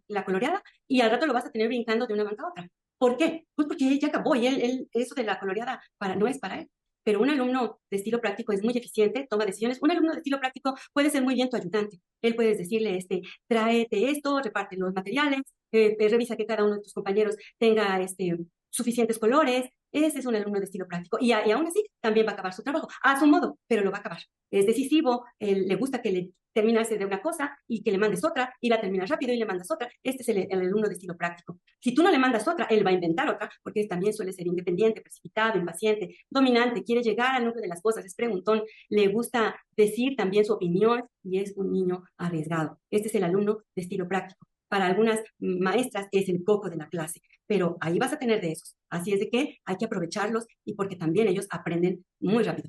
[SPEAKER 1] la coloreada, y al rato lo vas a tener brincando de una banca a otra. ¿Por qué? Pues porque ya acabó y eso de la coloreada no es para él. Pero un alumno de estilo práctico es muy eficiente, toma decisiones. Un alumno de estilo práctico puede ser muy bien tu ayudante. Él puedes decirle, tráete esto, reparte los materiales, revisa que cada uno de tus compañeros tenga suficientes colores. Ese es un alumno de estilo práctico. Y aún así, también va a acabar su trabajo, a su modo, pero lo va a acabar. Es decisivo, le gusta que le terminase de una cosa y que le mandes otra, y la terminas rápido y le mandas otra. Este es el alumno de estilo práctico. Si tú no le mandas otra, él va a inventar otra, porque también suele ser independiente, precipitado, impaciente, dominante, quiere llegar al núcleo de las cosas, es preguntón, le gusta decir también su opinión y es un niño arriesgado. Este es el alumno de estilo práctico. Para algunas maestras es el coco de la clase, pero ahí vas a tener de esos. Así es de que hay que aprovecharlos y porque también ellos aprenden muy rápido.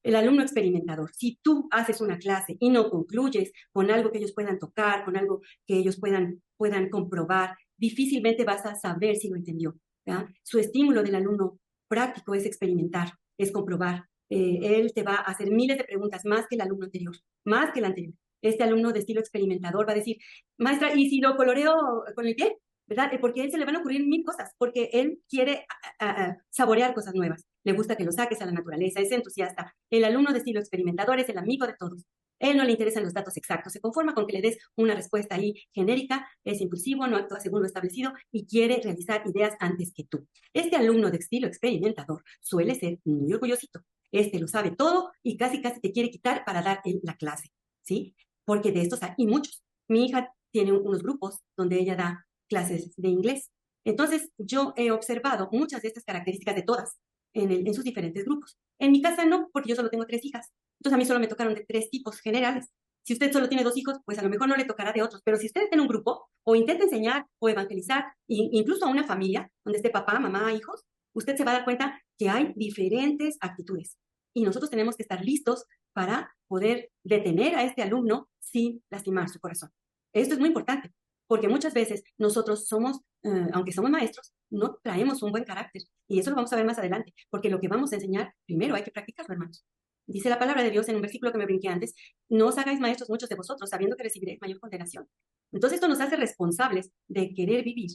[SPEAKER 1] El alumno experimentador, si tú haces una clase y no concluyes con algo que ellos puedan tocar, con algo que ellos puedan comprobar, difícilmente vas a saber si lo entendió. ¿Ya? Su estímulo del alumno práctico es experimentar, es comprobar. Él te va a hacer miles de preguntas más que el alumno anterior, más que el anterior. Este alumno de estilo experimentador va a decir, maestra, ¿y si lo coloreo con el pie? ¿Verdad? Porque a él se le van a ocurrir mil cosas, porque él quiere saborear cosas nuevas. Le gusta que lo saques a la naturaleza, es entusiasta. El alumno de estilo experimentador es el amigo de todos. Él no le interesan los datos exactos, se conforma con que le des una respuesta ahí genérica, es impulsivo, no actúa según lo establecido y quiere realizar ideas antes que tú. Este alumno de estilo experimentador suele ser muy orgullosito. Lo sabe todo y casi te quiere quitar para dar la clase, ¿sí? Porque de estos hay muchos. Mi hija tiene unos grupos donde ella da clases de inglés. Entonces, yo he observado muchas de estas características de todas en sus diferentes grupos. En mi casa no, porque yo solo tengo 3 hijas. Entonces, a mí solo me tocaron de 3 tipos generales. Si usted solo tiene 2 hijos, pues a lo mejor no le tocará de otros. Pero si usted tiene un grupo, o intenta enseñar o evangelizar, incluso a una familia, donde esté papá, mamá, hijos, usted se va a dar cuenta que hay diferentes actitudes. Y nosotros tenemos que estar listos para poder detener a este alumno sin lastimar su corazón. Esto es muy importante, porque muchas veces nosotros aunque somos maestros, no traemos un buen carácter. Y eso lo vamos a ver más adelante, porque lo que vamos a enseñar, primero hay que practicarlo, hermanos. Dice la palabra de Dios en un versículo que me brinqué antes, no os hagáis maestros muchos de vosotros, sabiendo que recibiréis mayor condenación. Entonces esto nos hace responsables de querer vivir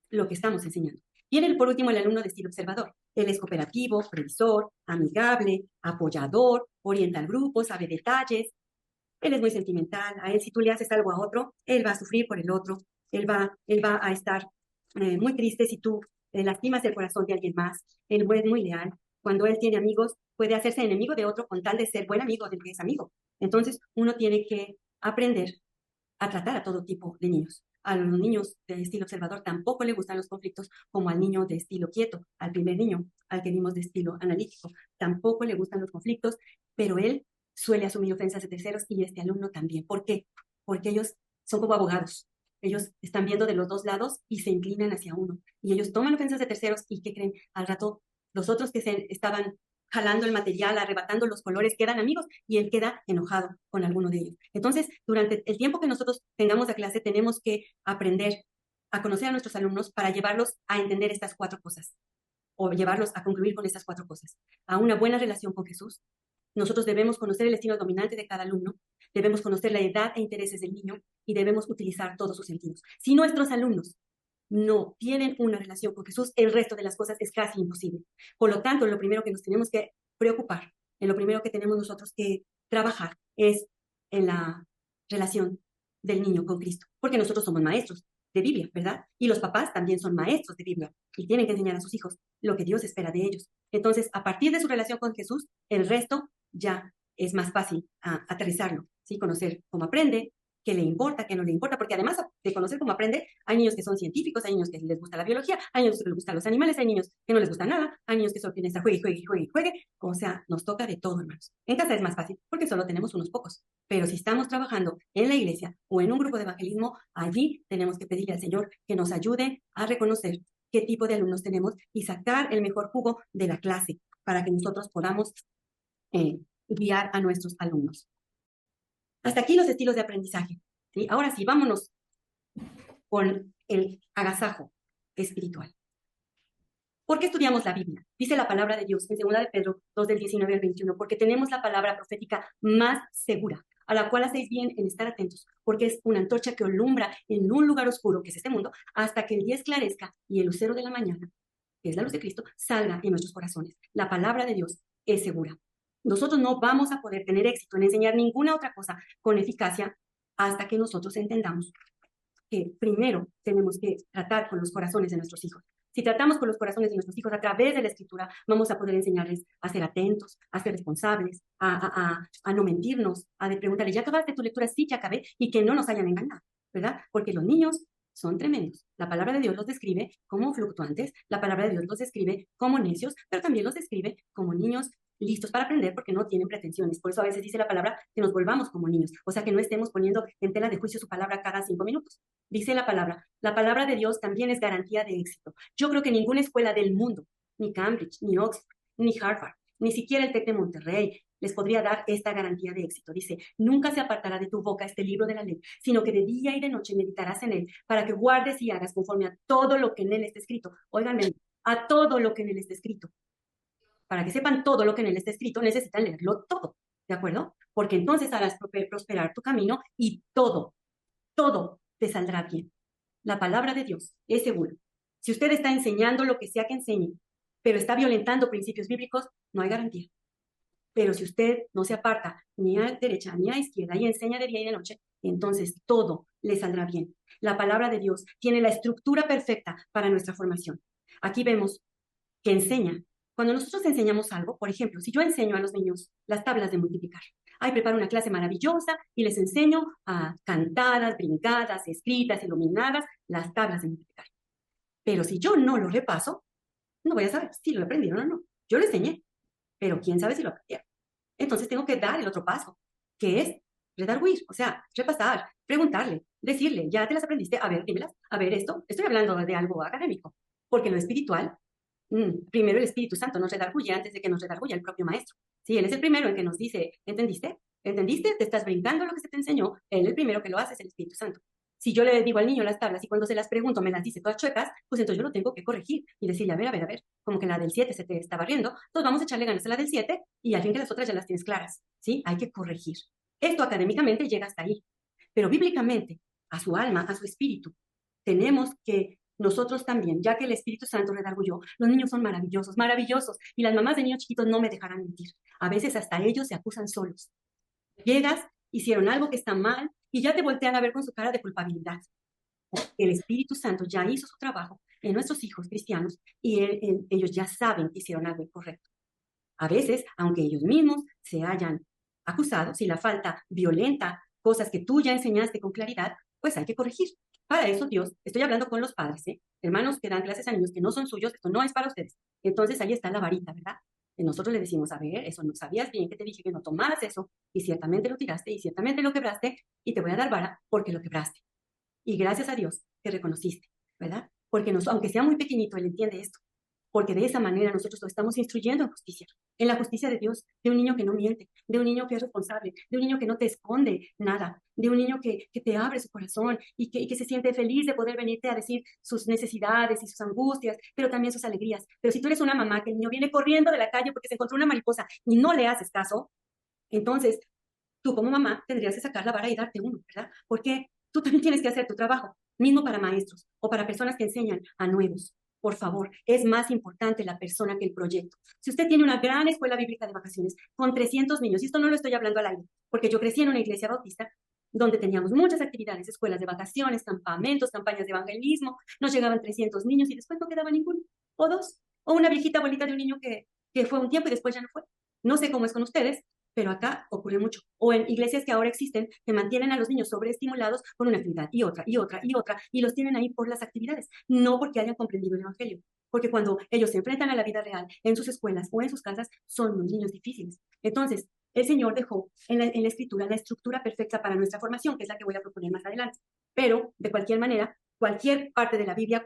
[SPEAKER 1] lo que estamos enseñando. Viene por último el alumno de estilo observador. Él es cooperativo, previsor, amigable, apoyador, orienta al grupo, sabe detalles. Él es muy sentimental. A él, si tú le haces algo a otro, él va a sufrir por el otro. Él va a estar muy triste si tú lastimas el corazón de alguien más. Él es muy leal. Cuando él tiene amigos, puede hacerse enemigo de otro con tal de ser buen amigo del que es amigo. Entonces, uno tiene que aprender a tratar a todo tipo de niños. A los niños de estilo observador tampoco le gustan los conflictos, como al niño de estilo quieto, al primer niño, al que vimos de estilo analítico. Tampoco le gustan los conflictos, pero él suele asumir ofensas de terceros y este alumno también. ¿Por qué? Porque ellos son como abogados. Ellos están viendo de los dos lados y se inclinan hacia uno. Y ellos toman ofensas de terceros y ¿qué creen? Al rato, los otros que estaban jalando el material, arrebatando los colores, quedan amigos y él queda enojado con alguno de ellos. Entonces, durante el tiempo que nosotros tengamos la clase, tenemos que aprender a conocer a nuestros alumnos para llevarlos a entender estas 4 cosas o llevarlos a concluir con estas 4 cosas. A una buena relación con Jesús. Nosotros debemos conocer el estilo dominante de cada alumno, debemos conocer la edad e intereses del niño y debemos utilizar todos sus sentidos. Si nuestros alumnos no tienen una relación con Jesús, el resto de las cosas es casi imposible. Por lo tanto, lo primero que nos tenemos que preocupar, en lo primero que tenemos nosotros que trabajar es en la relación del niño con Cristo, porque nosotros somos maestros de Biblia, ¿verdad? Y los papás también son maestros de Biblia y tienen que enseñar a sus hijos lo que Dios espera de ellos. Entonces, a partir de su relación con Jesús, el resto ya es más fácil aterrizarlo, ¿sí? Conocer cómo aprende, qué le importa, qué no le importa, porque además de conocer cómo aprende, hay niños que son científicos, hay niños que les gusta la biología, hay niños que les gustan los animales, hay niños que no les gusta nada, hay niños que solo quieren estar juegue, juegue, juegue, juegue. O sea, nos toca de todo, hermanos. En casa es más fácil porque solo tenemos unos pocos, pero si estamos trabajando en la iglesia o en un grupo de evangelismo, allí tenemos que pedirle al Señor que nos ayude a reconocer qué tipo de alumnos tenemos y sacar el mejor jugo de la clase para que nosotros podamos guiar a nuestros alumnos. Hasta aquí los estilos de aprendizaje, ¿sí? Ahora sí, vámonos con el agasajo espiritual. ¿Por qué estudiamos la Biblia? Dice la palabra de Dios en 2 de Pedro 2 del 19 al 21, porque tenemos la palabra profética más segura, a la cual hacéis bien en estar atentos, porque es una antorcha que alumbra en un lugar oscuro, que es este mundo, hasta que el día esclarezca y el lucero de la mañana, que es la luz de Cristo, salga en nuestros corazones. La palabra de Dios es segura. Nosotros no vamos a poder tener éxito en enseñar ninguna otra cosa con eficacia hasta que nosotros entendamos que primero tenemos que tratar con los corazones de nuestros hijos. Si tratamos con los corazones de nuestros hijos a través de la Escritura, vamos a poder enseñarles a ser atentos, a ser responsables, a no mentirnos, a preguntarles, ¿ya acabaste tu lectura? Sí, ya acabé, y que no nos hayan engañado, ¿verdad? Porque los niños son tremendos. La palabra de Dios los describe como fluctuantes, la palabra de Dios los describe como necios, pero también los describe como niños listos para aprender porque no tienen pretensiones. Por eso a veces dice la palabra que nos volvamos como niños, o sea que no estemos poniendo en tela de juicio su palabra cada 5 minutos. Dice la palabra de Dios también es garantía de éxito. Yo creo que ninguna escuela del mundo, ni Cambridge, ni Oxford, ni Harvard, ni siquiera el TEC de Monterrey, les podría dar esta garantía de éxito. Dice, nunca se apartará de tu boca este libro de la ley, sino que de día y de noche meditarás en él, para que guardes y hagas conforme a todo lo que en él está escrito. Oigan, a todo lo que en él está escrito. Para que sepan todo lo que en él está escrito, necesitan leerlo todo, ¿de acuerdo? Porque entonces harás prosperar tu camino y todo te saldrá bien. La palabra de Dios es segura. Si usted está enseñando lo que sea que enseñe, pero está violentando principios bíblicos, no hay garantía. Pero si usted no se aparta ni a derecha ni a izquierda y enseña de día y de noche, entonces todo le saldrá bien. La palabra de Dios tiene la estructura perfecta para nuestra formación. Aquí vemos que enseña. Cuando nosotros enseñamos algo, por ejemplo, si yo enseño a los niños las tablas de multiplicar, preparo una clase maravillosa y les enseño a cantadas, brincadas, escritas, iluminadas, las tablas de multiplicar. Pero si yo no lo repaso, no voy a saber si lo aprendieron o no. Yo lo enseñé, pero quién sabe si lo aprendieron. Entonces tengo que dar el otro paso, que es redarguir, o sea, repasar, preguntarle, decirle, ya te las aprendiste, a ver, dímelas, a ver esto, estoy hablando de algo académico, porque lo espiritual, primero el Espíritu Santo nos redarguye antes de que nos redarguya el propio maestro. Sí, él es el primero en que nos dice, ¿entendiste? ¿Entendiste? Te estás brincando lo que se te enseñó. Él el primero que lo hace es el Espíritu Santo. Si yo le digo al niño las tablas y cuando se las pregunto me las dice todas chuecas, pues entonces yo lo tengo que corregir y decirle, a ver, como que la del 7 se te está barriendo, entonces vamos a echarle ganas a la del 7 y al fin que las otras ya las tienes claras, ¿sí? Hay que corregir. Esto académicamente llega hasta ahí, pero bíblicamente, a su alma, a su espíritu, tenemos que nosotros también, ya que el Espíritu Santo redarguyó, los niños son maravillosos, maravillosos, y las mamás de niños chiquitos no me dejarán mentir. A veces hasta ellos se acusan solos. Llegas, hicieron algo que está mal, y ya te voltean a ver con su cara de culpabilidad. El Espíritu Santo ya hizo su trabajo en nuestros hijos cristianos, y ellos ya saben que hicieron algo incorrecto. A veces, aunque ellos mismos se hayan acusado, si la falta violenta cosas que tú ya enseñaste con claridad, pues hay que corregir. Para eso, Dios, estoy hablando con los padres, hermanos que dan clases a niños que no son suyos, esto no es para ustedes. Entonces ahí está la varita, ¿verdad? Y nosotros le decimos, a ver, eso no sabías bien que te dije que no tomaras eso, y ciertamente lo tiraste, y ciertamente lo quebraste, y te voy a dar vara porque lo quebraste. Y gracias a Dios que reconociste, ¿verdad? Porque aunque sea muy pequeñito, él entiende esto. porque de esa manera nosotros lo estamos instruyendo en la justicia de Dios, de un niño que no miente, de un niño que es responsable, de un niño que no te esconde nada, de un niño que te abre su corazón y que se siente feliz de poder venirte a decir sus necesidades y sus angustias, pero también sus alegrías. Pero si tú eres una mamá que el niño viene corriendo de la calle porque se encontró una mariposa y no le haces caso, entonces tú como mamá tendrías que sacar la vara y darte uno, ¿verdad? Porque tú también tienes que hacer tu trabajo, mismo para maestros o para personas que enseñan a nuevos. Por favor, es más importante la persona que el proyecto. Si usted tiene una gran escuela bíblica de vacaciones con 300 niños, y esto no lo estoy hablando al aire, porque yo crecí en una iglesia bautista donde teníamos muchas actividades, escuelas de vacaciones, campamentos, campañas de evangelismo, nos llegaban 300 niños y después no quedaba ninguno, o dos, o una viejita abuelita de un niño que fue un tiempo y después ya no fue. No sé cómo es con ustedes, pero acá ocurre mucho. O en iglesias que ahora existen, que mantienen a los niños sobreestimulados con una actividad y otra, y otra, y otra, y los tienen ahí por las actividades, no porque hayan comprendido el evangelio. Porque cuando ellos se enfrentan a la vida real en sus escuelas o en sus casas, son los niños difíciles. Entonces, el Señor dejó en la Escritura la estructura perfecta para nuestra formación, que es la que voy a proponer más adelante. Pero, de cualquier manera, cualquier parte de la Biblia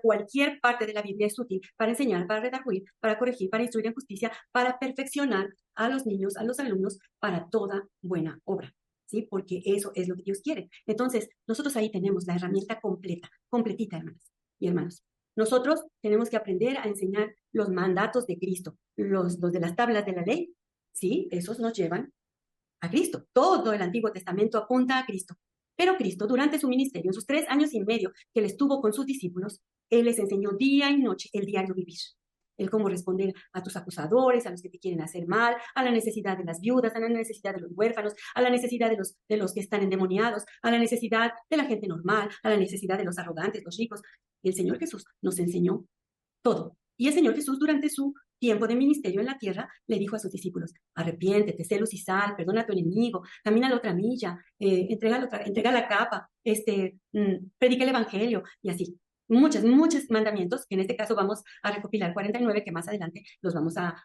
[SPEAKER 1] es útil para enseñar, para redarguir, para corregir, para instruir en justicia, para perfeccionar a los niños, a los alumnos, para toda buena obra, ¿sí? Porque eso es lo que Dios quiere. Entonces, nosotros ahí tenemos la herramienta completa, completita, hermanas y hermanos. Nosotros tenemos que aprender a enseñar los mandatos de Cristo, los de las tablas de la ley, ¿sí? Esos nos llevan a Cristo. Todo el Antiguo Testamento apunta a Cristo. Pero Cristo, durante su ministerio, en sus 3 años y medio que él estuvo con sus discípulos, él les enseñó día y noche el diario vivir. El cómo responder a tus acusadores, a los que te quieren hacer mal, a la necesidad de las viudas, a la necesidad de los huérfanos, a la necesidad de los que están endemoniados, a la necesidad de la gente normal, a la necesidad de los arrogantes, los ricos. El Señor Jesús nos enseñó todo. Y el Señor Jesús, durante su tiempo de ministerio en la tierra, le dijo a sus discípulos: arrepiéntete, sé luz y sal, perdona a tu enemigo, camina la otra milla, entrega la capa, predica el evangelio, y así. Muchos mandamientos, que en este caso vamos a recopilar 49, que más adelante los vamos a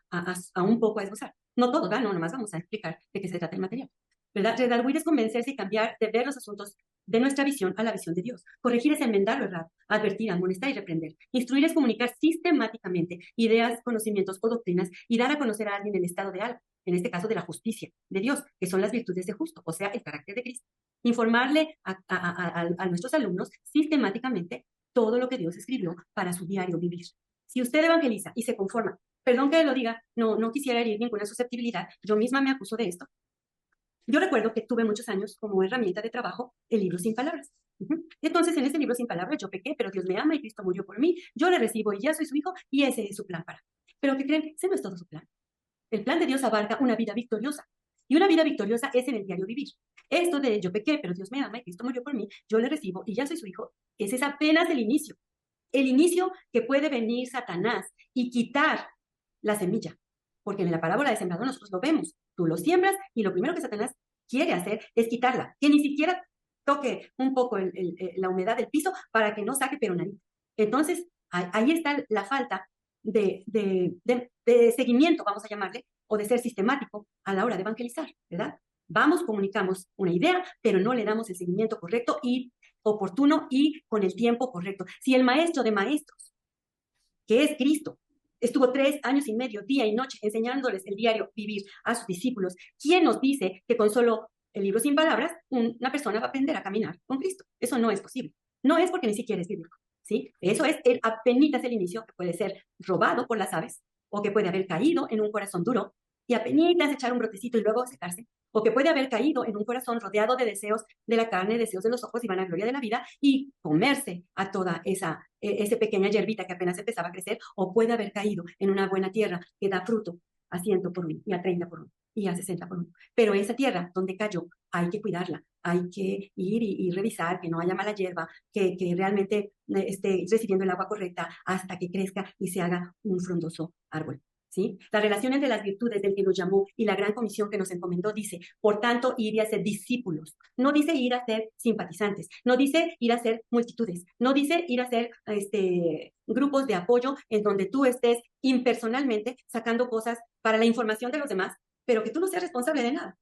[SPEAKER 1] un poco a esbozar. No todos, ¿verdad? No, nomás vamos a explicar de qué se trata el material, ¿verdad? Redarguir es convencerse y cambiar de ver los asuntos de nuestra visión a la visión de Dios. Corregir es enmendar lo errado, advertir, amonestar y reprender. Instruir es comunicar sistemáticamente ideas, conocimientos o doctrinas y dar a conocer a alguien el estado de algo, en este caso de la justicia de Dios, que son las virtudes de justo, o sea, el carácter de Cristo. Informarle a nuestros alumnos sistemáticamente todo lo que Dios escribió para su diario vivir. Si usted evangeliza y se conforma, perdón que lo diga, no quisiera herir ninguna susceptibilidad, yo misma me acuso de esto. Yo recuerdo que tuve muchos años como herramienta de trabajo el libro sin palabras. Entonces, en ese libro sin palabras, yo pequé, pero Dios me ama y Cristo murió por mí. Yo le recibo y ya soy su hijo y ese es su plan para. Pero ¿qué creen? Ese no es todo su plan. El plan de Dios abarca una vida victoriosa. Y una vida victoriosa es en el diario vivir. Esto de yo pequé, pero Dios me ama y Cristo murió por mí, yo le recibo y ya soy su hijo, ese es apenas el inicio. El inicio que puede venir Satanás y quitar la semilla. Porque en la parábola de sembrador nosotros lo vemos. Tú lo siembras y lo primero que Satanás quiere hacer es quitarla, que ni siquiera toque un poco la humedad del piso para que no saque peronadita. Entonces, ahí está la falta de seguimiento, vamos a llamarle, o de ser sistemático a la hora de evangelizar, ¿verdad? Vamos, comunicamos una idea, pero no le damos el seguimiento correcto y oportuno y con el tiempo correcto. Si el maestro de maestros, que es Cristo, estuvo 3 años y medio, día y noche, enseñándoles el diario vivir a sus discípulos, ¿quién nos dice que con solo el libro sin palabras una persona va a aprender a caminar con Cristo? Eso no es posible. No es porque ni siquiera es bíblico, ¿sí? Eso es apenitas el inicio, que puede ser robado por las aves, o que puede haber caído en un corazón duro y apenitas echar un brotecito y luego secarse, o que puede haber caído en un corazón rodeado de deseos de la carne, deseos de los ojos y vanagloria de la vida y comerse a toda esa pequeña hierbita que apenas empezaba a crecer, o puede haber caído en una buena tierra que da fruto a 100 por uno y a 30 por uno y a 60 por uno. Pero esa tierra donde cayó hay que cuidarla, hay que ir y revisar que no haya mala hierba, que realmente esté recibiendo el agua correcta hasta que crezca y se haga un frondoso árbol. ¿Sí? La relación entre las virtudes del que nos llamó y la gran comisión que nos encomendó dice, por tanto, ir a ser discípulos. No dice ir a ser simpatizantes, no dice ir a ser multitudes, no dice ir a ser grupos de apoyo en donde tú estés impersonalmente sacando cosas para la información de los demás, pero que tú no seas responsable de nada.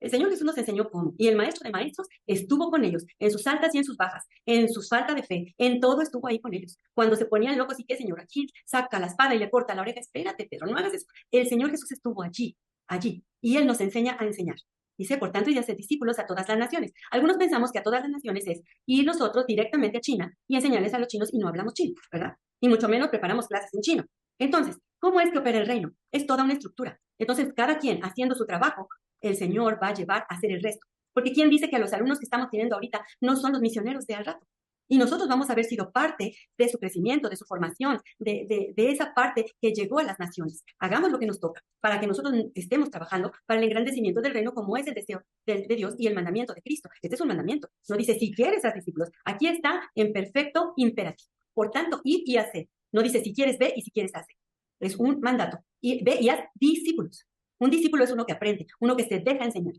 [SPEAKER 1] El Señor Jesús nos enseñó cómo. Y el Maestro de Maestros estuvo con ellos, en sus altas y en sus bajas, en sus falta de fe, en todo estuvo ahí con ellos. Cuando se ponían locos, ¿y qué, Señor? Aquí saca la espada y le corta la oreja. Espérate, Pedro, no hagas eso. El Señor Jesús estuvo allí, allí. Y Él nos enseña a enseñar. Dice, por tanto, y de hacer discípulos a todas las naciones. Algunos pensamos que a todas las naciones es ir nosotros directamente a China y enseñarles a los chinos y no hablamos chino, ¿verdad? Y mucho menos preparamos clases en chino. Entonces, ¿cómo es que opera el reino? Es toda una estructura. Entonces, cada quien haciendo su trabajo, el Señor va a llevar a hacer el resto. Porque ¿quién dice que a los alumnos que estamos teniendo ahorita no son los misioneros de al rato? Y nosotros vamos a haber sido parte de su crecimiento, de su formación, de esa parte que llegó a las naciones. Hagamos lo que nos toca para que nosotros estemos trabajando para el engrandecimiento del reino, como es el deseo de Dios y el mandamiento de Cristo. Este es un mandamiento. No dice, si quieres, haz discípulos. Aquí está en perfecto imperativo. Por tanto, id y haced. No dice, si quieres, ve, y si quieres, hace. Es un mandato. Y ve y haz discípulos. Un discípulo es uno que aprende, uno que se deja enseñar.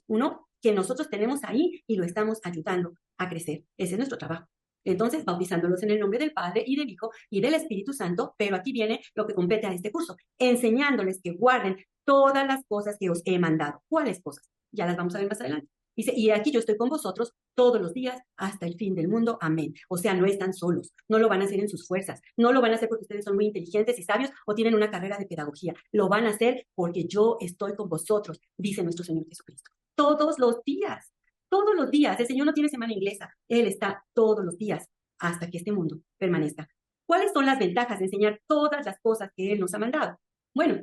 [SPEAKER 1] Uno que nosotros tenemos ahí y lo estamos ayudando a crecer. Ese es nuestro trabajo. Entonces, bautizándolos en el nombre del Padre y del Hijo y del Espíritu Santo, pero aquí viene lo que compete a este curso, enseñándoles que guarden todas las cosas que os he mandado. ¿Cuáles cosas? Ya las vamos a ver más adelante. Dice, y aquí yo estoy con vosotros todos los días hasta el fin del mundo. Amén. O sea, no están solos, no lo van a hacer en sus fuerzas, no lo van a hacer porque ustedes son muy inteligentes y sabios o tienen una carrera de pedagogía. Lo van a hacer porque yo estoy con vosotros, dice nuestro Señor Jesucristo. Todos los días, todos los días. El Señor no tiene semana inglesa, Él está todos los días hasta que este mundo permanezca. ¿Cuáles son las ventajas de enseñar todas las cosas que Él nos ha mandado? Bueno,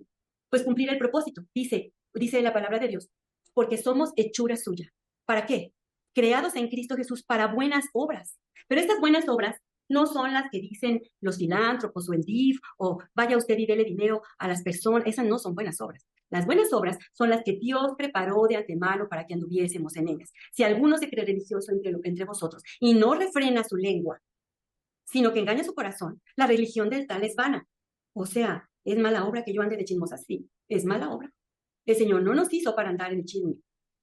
[SPEAKER 1] pues cumplir el propósito, dice la palabra de Dios, porque somos hechura suya. ¿Para qué? Creados en Cristo Jesús para buenas obras. Pero estas buenas obras no son las que dicen los filántropos o el DIF o vaya usted y dele dinero a las personas. Esas no son buenas obras. Las buenas obras son las que Dios preparó de antemano para que anduviésemos en ellas. Si alguno se cree religioso entre vosotros y no refrena su lengua, sino que engaña su corazón, la religión del tal es vana. O sea, es mala obra que yo ande de chismosa. Sí, es mala obra. El Señor no nos hizo para andar en el chisme.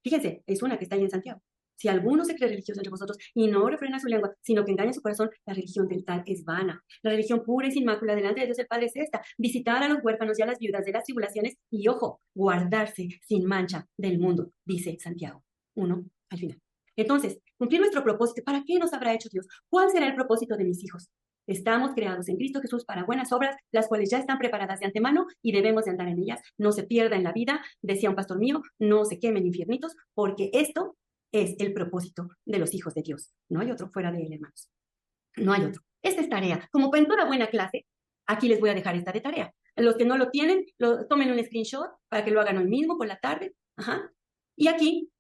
[SPEAKER 1] Fíjense, es una que está ahí en Santiago. Si alguno se cree religioso entre vosotros y no refrena su lengua, sino que engaña su corazón, la religión del tal es vana. La religión pura y sin mácula delante de Dios el Padre es esta: visitar a los huérfanos y a las viudas de las tribulaciones y, ojo, guardarse sin mancha del mundo, dice Santiago 1 al final. Entonces, cumplir nuestro propósito. ¿Para qué nos habrá hecho Dios? ¿Cuál será el propósito de mis hijos? Estamos creados en Cristo Jesús para buenas obras, las cuales ya están preparadas de antemano y debemos de andar en ellas. No se pierda en la vida, decía un pastor mío, no se quemen infiernitos, porque esto es el propósito de los hijos de Dios. No hay otro fuera de él, hermanos. No hay otro. Esta es tarea. Como en toda buena clase, aquí les voy a dejar esta de tarea. Los que no lo tienen, tomen un screenshot para que lo hagan hoy mismo por la tarde. Ajá. Y aquí,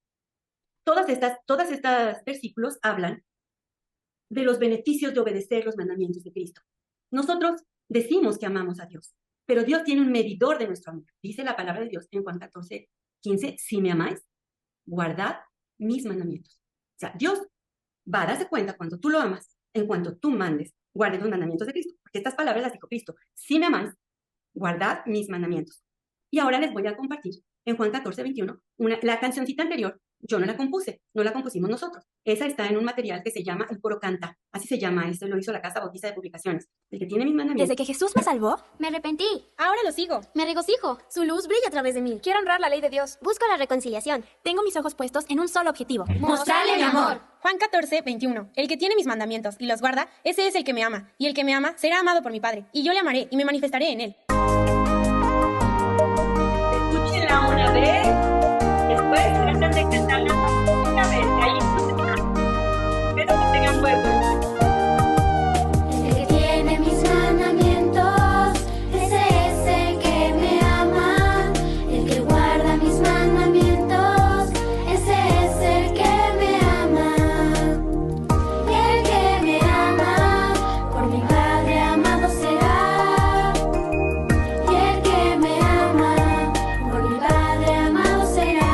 [SPEAKER 1] todas estas versículos hablan de los beneficios de obedecer los mandamientos de Cristo. Nosotros decimos que amamos a Dios, pero Dios tiene un medidor de nuestro amor. Dice la palabra de Dios en Juan 14:15, si me amáis, guardad mis mandamientos. O sea, Dios va a darse cuenta cuando tú lo amas, en cuanto tú mandes, guardes los mandamientos de Cristo. Porque estas palabras las dijo Cristo: si me amáis, guardad mis mandamientos. Y ahora les voy a compartir en Juan 14:21, la cancioncita anterior. Yo no la compuse, no la compusimos nosotros. Esa está en un material que se llama El Coro Canta. Así se llama, esto lo hizo la Casa Bautista de Publicaciones. El que tiene mis mandamientos.
[SPEAKER 3] Desde que Jesús me salvó,
[SPEAKER 4] Me arrepentí.
[SPEAKER 3] ahora lo sigo.
[SPEAKER 4] Me regocijo. Su luz brilla a través de mí.
[SPEAKER 3] Quiero honrar la ley de Dios.
[SPEAKER 4] Busco la reconciliación.
[SPEAKER 3] Tengo mis ojos puestos en un solo objetivo:
[SPEAKER 4] Mostrarle mi amor.
[SPEAKER 3] Juan 14:21. El que tiene mis mandamientos y los guarda, ese es el que me ama. Y el que me ama será amado por mi Padre. Y yo le amaré y me manifestaré en él.
[SPEAKER 1] Escúchenla una vez, después tratan de cantarla una vez, ahí espero que tengan fuego.
[SPEAKER 2] El que tiene mis mandamientos, ese es el que me ama. El que guarda mis mandamientos, ese es el que me ama. El que me ama, por mi Padre amado será. Y el que me ama, por mi Padre amado será.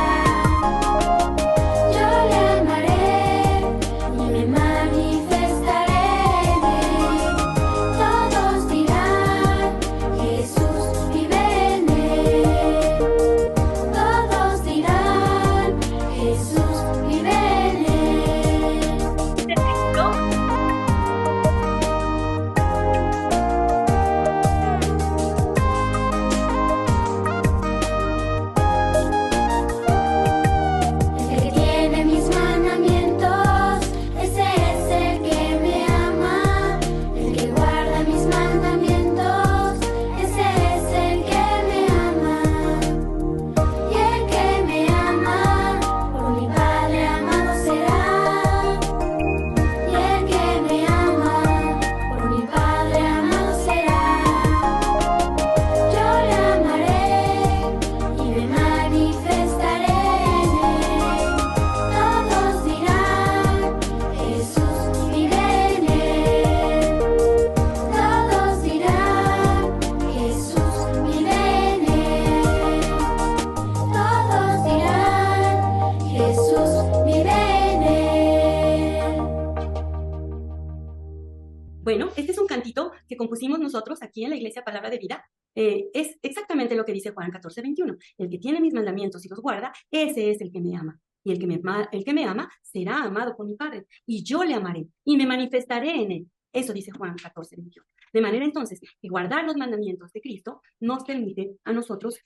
[SPEAKER 1] Bueno, este es un cantito que compusimos nosotros aquí en la Iglesia Palabra de Vida. Es exactamente lo que dice Juan 14:21. El que tiene mis mandamientos y los guarda, ese es el que me ama. Y el que me ama será amado por mi Padre. Y yo le amaré y me manifestaré en él. Eso dice Juan 14:21. De manera entonces que guardar los mandamientos de Cristo nos permite a nosotros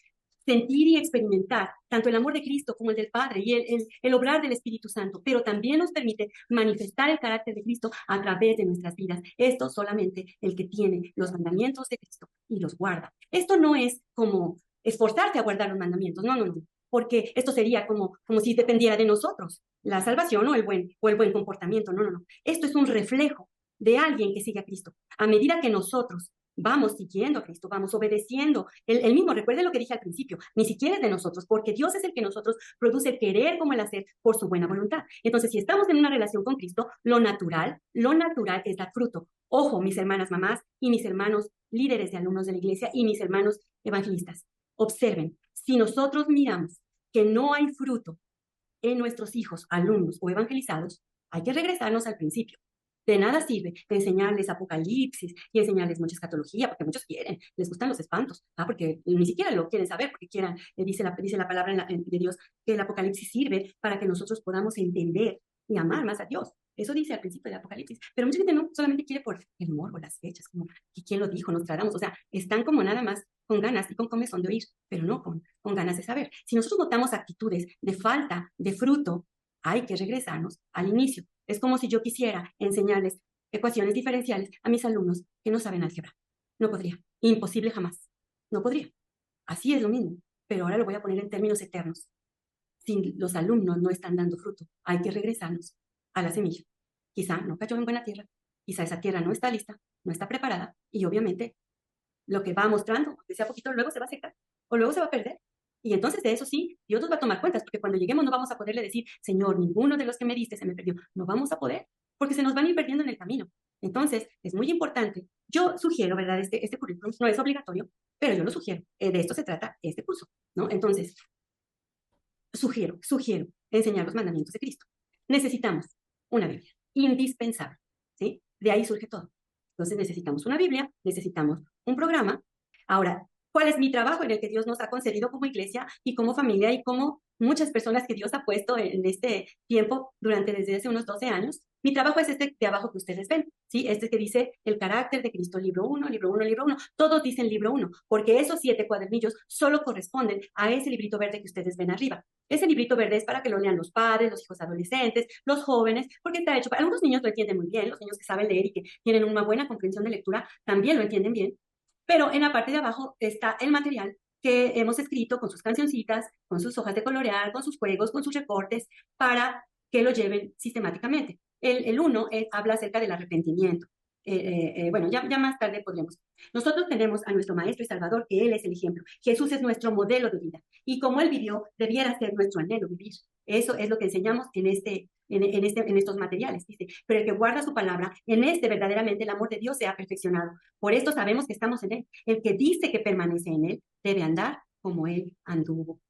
[SPEAKER 1] sentir y experimentar tanto el amor de Cristo como el del Padre y el obrar del Espíritu Santo, pero también nos permite manifestar el carácter de Cristo a través de nuestras vidas. Esto solamente el que tiene los mandamientos de Cristo y los guarda. Esto no es como esforzarse a guardar los mandamientos, no, no, no, porque esto sería como si dependiera de nosotros, la salvación o el buen comportamiento, no, no, no. Esto es un reflejo de alguien que sigue a Cristo. A medida que nosotros vamos siguiendo a Cristo, vamos obedeciendo. Él mismo, recuerde lo que dije al principio, ni siquiera es de nosotros, porque Dios es el que nosotros produce el querer como el hacer por su buena voluntad. Entonces, si estamos en una relación con Cristo, lo natural es dar fruto. Ojo, mis hermanas mamás y mis hermanos líderes de alumnos de la iglesia y mis hermanos evangelistas. Observen, si nosotros miramos que no hay fruto en nuestros hijos, alumnos o evangelizados, hay que regresarnos al principio. De nada sirve enseñarles Apocalipsis y enseñarles mucha escatología, porque muchos quieren, les gustan los espantos, porque ni siquiera lo quieren saber, porque dice la palabra de Dios que el Apocalipsis sirve para que nosotros podamos entender y amar más a Dios. Eso dice al principio del Apocalipsis. Pero mucha gente no solamente quiere por el morbo, las fechas, como quién lo dijo, nos tratamos, o sea, están como nada más con ganas y con comezón de oír, pero no con ganas de saber. Si nosotros notamos actitudes de falta de fruto, hay que regresarnos al inicio. Es como si yo quisiera enseñarles ecuaciones diferenciales a mis alumnos que no saben álgebra. No podría. Imposible jamás. No podría. Así es lo mismo. Pero ahora lo voy a poner en términos eternos. Si los alumnos no están dando fruto, hay que regresarnos a la semilla. Quizá no cayó en buena tierra. Quizá esa tierra no está lista, no está preparada. Y obviamente lo que va mostrando, aunque sea poquito, luego se va a secar o luego se va a perder. Y entonces de eso sí, Dios nos va a tomar cuentas, porque cuando lleguemos no vamos a poderle decir, Señor, ninguno de los que me diste se me perdió. No vamos a poder, porque se nos van a ir perdiendo en el camino. Entonces, es muy importante. Yo sugiero, ¿verdad? Este currículum no es obligatorio, pero yo lo sugiero. De esto se trata este curso, ¿no? Entonces, sugiero enseñar los mandamientos de Cristo. Necesitamos una Biblia, indispensable, ¿sí? De ahí surge todo. Entonces necesitamos una Biblia, necesitamos un programa. Ahora, ¿cuál es mi trabajo en el que Dios nos ha concedido como iglesia y como familia y como muchas personas que Dios ha puesto en este tiempo desde hace unos 12 años? Mi trabajo es este de abajo que ustedes ven, ¿sí? Este que dice el carácter de Cristo, libro 1, libro 1, libro 1. Todos dicen libro 1, porque esos 7 cuadernillos solo corresponden a ese librito verde que ustedes ven arriba. Ese librito verde es para que lo lean los padres, los hijos adolescentes, los jóvenes, porque está hecho para algunos niños lo entienden muy bien, los niños que saben leer y que tienen una buena comprensión de lectura también lo entienden bien, pero en la parte de abajo está el material que hemos escrito con sus cancioncitas, con sus hojas de colorear, con sus juegos, con sus recortes, para que lo lleven sistemáticamente. El 1 habla acerca del arrepentimiento. Bueno, ya más tarde podremos. Nosotros tenemos a nuestro Maestro y Salvador, que Él es el ejemplo. Jesús es nuestro modelo de vida. Y como Él vivió, debiera ser nuestro anhelo vivir. Eso es lo que enseñamos en estos materiales. Dice, pero el que guarda su palabra, en verdaderamente el amor de Dios se ha perfeccionado. Por esto sabemos que estamos en Él. El que dice que permanece en Él, debe andar como Él anduvo.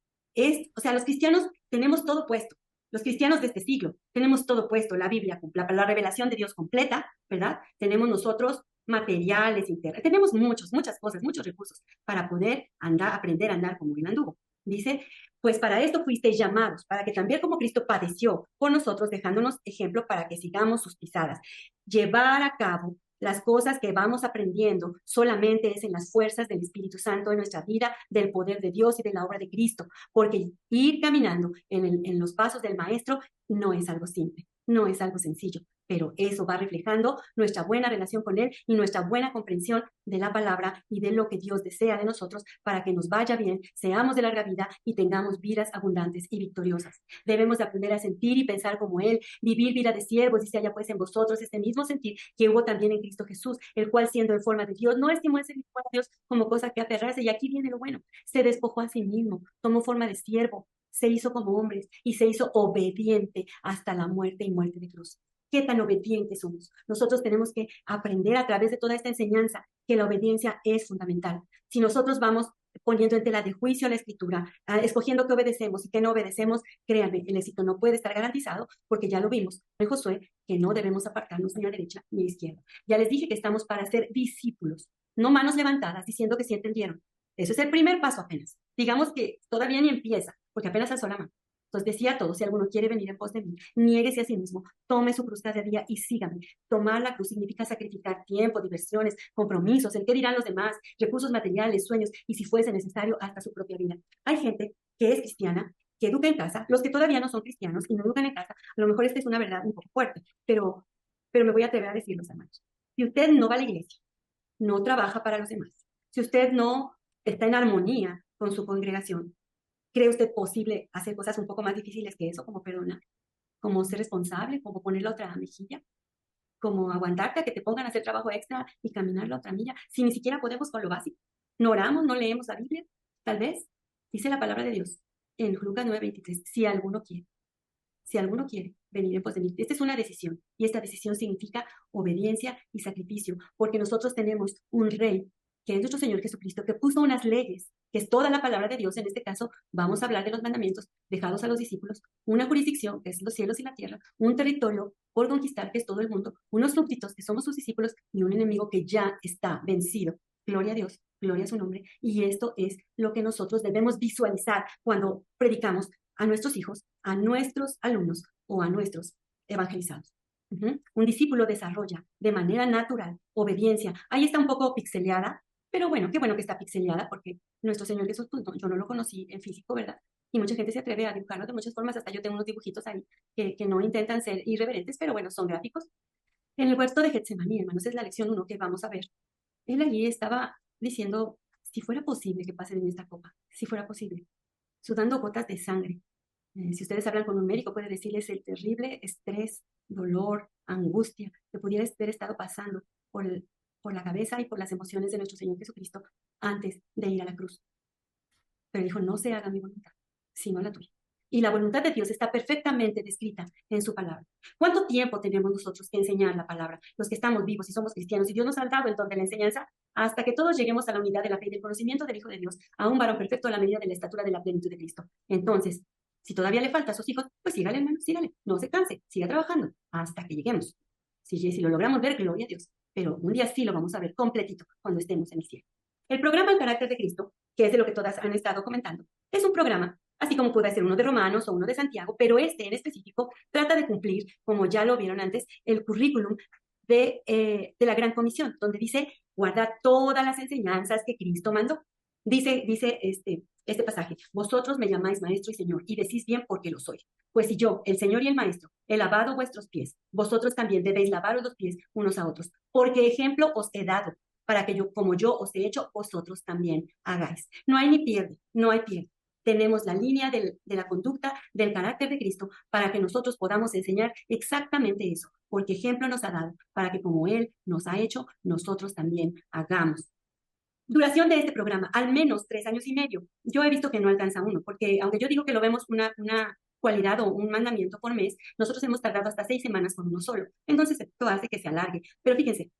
[SPEAKER 1] O sea, los cristianos tenemos todo puesto. Los cristianos de este siglo tenemos todo puesto, la Biblia, la revelación de Dios completa, ¿verdad? Tenemos nosotros materiales, tenemos muchas cosas, muchos recursos para poder aprender a andar como Él anduvo. Dice, pues para esto fuisteis llamados, para que también como Cristo padeció por nosotros, dejándonos ejemplo para que sigamos sus pisadas. Llevar a cabo las cosas que vamos aprendiendo solamente es en las fuerzas del Espíritu Santo en nuestra vida, del poder de Dios y de la obra de Cristo, porque ir caminando en los pasos del Maestro no es algo simple, no es algo sencillo, pero eso va reflejando nuestra buena relación con Él y nuestra buena comprensión de la palabra y de lo que Dios desea de nosotros para que nos vaya bien, seamos de larga vida y tengamos vidas abundantes y victoriosas. Debemos de aprender a sentir y pensar como Él, vivir vida de siervos, y se haya pues en vosotros este mismo sentir que hubo también en Cristo Jesús, el cual siendo en forma de Dios, no estimó el ser igual a Dios como cosa que aferrarse, y aquí viene lo bueno, se despojó a sí mismo, tomó forma de siervo, se hizo como hombres y se hizo obediente hasta la muerte y muerte de cruz. ¿Qué tan obedientes somos? Nosotros tenemos que aprender a través de toda esta enseñanza que la obediencia es fundamental. Si nosotros vamos poniendo en tela de juicio la escritura, escogiendo qué obedecemos y qué no obedecemos, créanme, el éxito no puede estar garantizado porque ya lo vimos en Josué, que no debemos apartarnos ni a derecha ni a izquierda. Ya les dije que estamos para ser discípulos, no manos levantadas diciendo que sí entendieron. Eso es el primer paso apenas. Digamos que todavía ni empieza, porque apenas alzó la mano. Entonces decía a todos, si alguno quiere venir en pos de mí, niéguese a sí mismo, tome su cruz cada día y sígame. Tomar la cruz significa sacrificar tiempo, diversiones, compromisos, el qué dirán los demás, recursos materiales, sueños y si fuese necesario hasta su propia vida. Hay gente que es cristiana, que educa en casa, los que todavía no son cristianos y no educan en casa, a lo mejor esta es una verdad un poco fuerte, pero me voy a atrever a decirlos, hermanos. Si usted no va a la iglesia, no trabaja para los demás, si usted no está en armonía con su congregación, ¿cree usted posible hacer cosas un poco más difíciles que eso, como perdonar, como ser responsable, como poner la otra mejilla, como aguantarte a que te pongan a hacer trabajo extra y caminar la otra milla, si ni siquiera podemos con lo básico? No oramos, no leemos la Biblia, tal vez. Dice la palabra de Dios en Lucas 9:23, si alguno quiere venir en pos de mí. Esta es una decisión y esta decisión significa obediencia y sacrificio, porque nosotros tenemos un rey que es nuestro Señor Jesucristo, que puso unas leyes, que es toda la palabra de Dios. En este caso vamos a hablar de los mandamientos dejados a los discípulos, una jurisdicción, que es los cielos y la tierra, un territorio por conquistar, que es todo el mundo, unos súbditos, que somos sus discípulos, y un enemigo que ya está vencido. Gloria a Dios, gloria a su nombre. Y esto es lo que nosotros debemos visualizar cuando predicamos a nuestros hijos, a nuestros alumnos o a nuestros evangelizados. Un discípulo desarrolla de manera natural obediencia. Ahí está un poco pixeleada, pero bueno, qué bueno que está pixeleada porque nuestro Señor Jesús, pues, yo no lo conocí en físico, ¿verdad? Y mucha gente se atreve a dibujarlo de muchas formas, hasta yo tengo unos dibujitos ahí que no intentan ser irreverentes, pero bueno, son gráficos. En el huerto de Getsemaní, hermanos, es la lección 1 que vamos a ver. Él allí estaba diciendo, si fuera posible que pase de mí esta copa, si fuera posible, sudando gotas de sangre. Si ustedes hablan con un médico, puede decirles el terrible estrés, dolor, angustia que pudiera haber estado pasando por la cabeza y por las emociones de nuestro Señor Jesucristo antes de ir a la cruz. Pero dijo, no se haga mi voluntad, sino la tuya. Y la voluntad de Dios está perfectamente descrita en su palabra. ¿Cuánto tiempo tenemos nosotros que enseñar la palabra? Los que estamos vivos y somos cristianos, y Dios nos ha dado el don de la enseñanza hasta que todos lleguemos a la unidad de la fe y del conocimiento del Hijo de Dios, a un varón perfecto a la medida de la estatura de la plenitud de Cristo. Entonces, si todavía le falta a sus hijos, pues sígale, hermano, sígale, no se canse, siga trabajando hasta que lleguemos. Si lo logramos ver, gloria a Dios. Pero un día sí lo vamos a ver completito cuando estemos en el cielo. El programa El Carácter de Cristo, que es de lo que todas han estado comentando, es un programa, así como puede ser uno de Romanos o uno de Santiago, pero este en específico trata de cumplir, como ya lo vieron antes, el currículum de la Gran Comisión, donde dice, guardad todas las enseñanzas que Cristo mandó. Dice este pasaje, vosotros me llamáis maestro y señor, y decís bien porque lo soy. Pues si yo, el Señor y el Maestro, he lavado vuestros pies, vosotros también debéis lavaros los pies unos a otros, porque ejemplo os he dado, para que yo, como yo os he hecho, vosotros también hagáis. No hay ni pierde, no hay pierde. Tenemos la línea de la conducta, del carácter de Cristo, para que nosotros podamos enseñar exactamente eso, porque ejemplo nos ha dado, para que como Él nos ha hecho, nosotros también hagamos. Duración de este programa, al menos 3 años y medio. Yo he visto que no alcanza uno, porque aunque yo digo que lo vemos una cualidad o un mandamiento por mes, nosotros hemos tardado hasta 6 semanas con uno solo. Entonces esto hace que se alargue. Pero fíjense,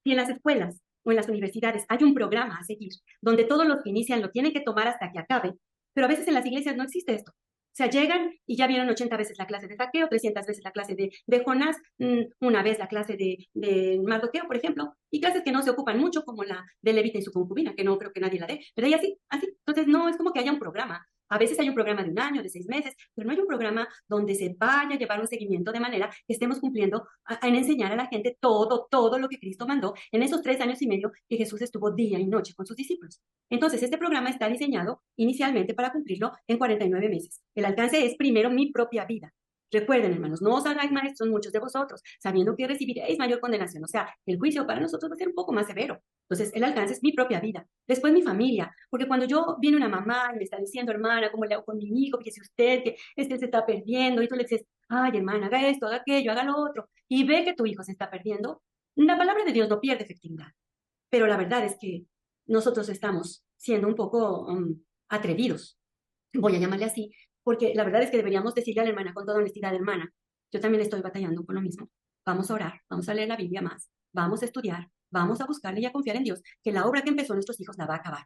[SPEAKER 1] si en las escuelas o en las universidades hay un programa a seguir, donde todos los que inician lo tienen que tomar hasta que acabe, pero a veces en las iglesias no existe esto. O sea, llegan y ya vieron 80 veces la clase de Zaqueo, 300 veces la clase de Jonás, una vez la clase de Mardoqueo, por ejemplo, y clases que no se ocupan mucho, como la de Levita y su concubina, que no creo que nadie la dé, pero y así. Entonces, no es como que haya un programa. A veces hay un programa de 1 año, de 6 meses, pero no hay un programa donde se vaya a llevar un seguimiento de manera que estemos cumpliendo en enseñar a la gente todo lo que Cristo mandó en esos 3 años y medio que Jesús estuvo día y noche con sus discípulos. Entonces, este programa está diseñado inicialmente para cumplirlo en 49 meses. El alcance es primero mi propia vida. Recuerden, hermanos, no os hagáis maestros muchos de vosotros, sabiendo que recibiréis mayor condenación. O sea, el juicio para nosotros va a ser un poco más severo. Entonces, el alcance es mi propia vida. Después mi familia, porque cuando viene una mamá y me está diciendo, hermana, ¿cómo le hago con mi hijo? Fíjese usted que él se está perdiendo, y tú le dices, ay, hermana, haga esto, haga aquello, haga lo otro, y ve que tu hijo se está perdiendo, la palabra de Dios no pierde efectividad. Pero la verdad es que nosotros estamos siendo un poco atrevidos, voy a llamarle así, porque la verdad es que deberíamos decirle a la hermana con toda honestidad, hermana, yo también estoy batallando con lo mismo. Vamos a orar, vamos a leer la Biblia más, vamos a estudiar, vamos a buscarle y a confiar en Dios, que la obra que empezó nuestros hijos la va a acabar.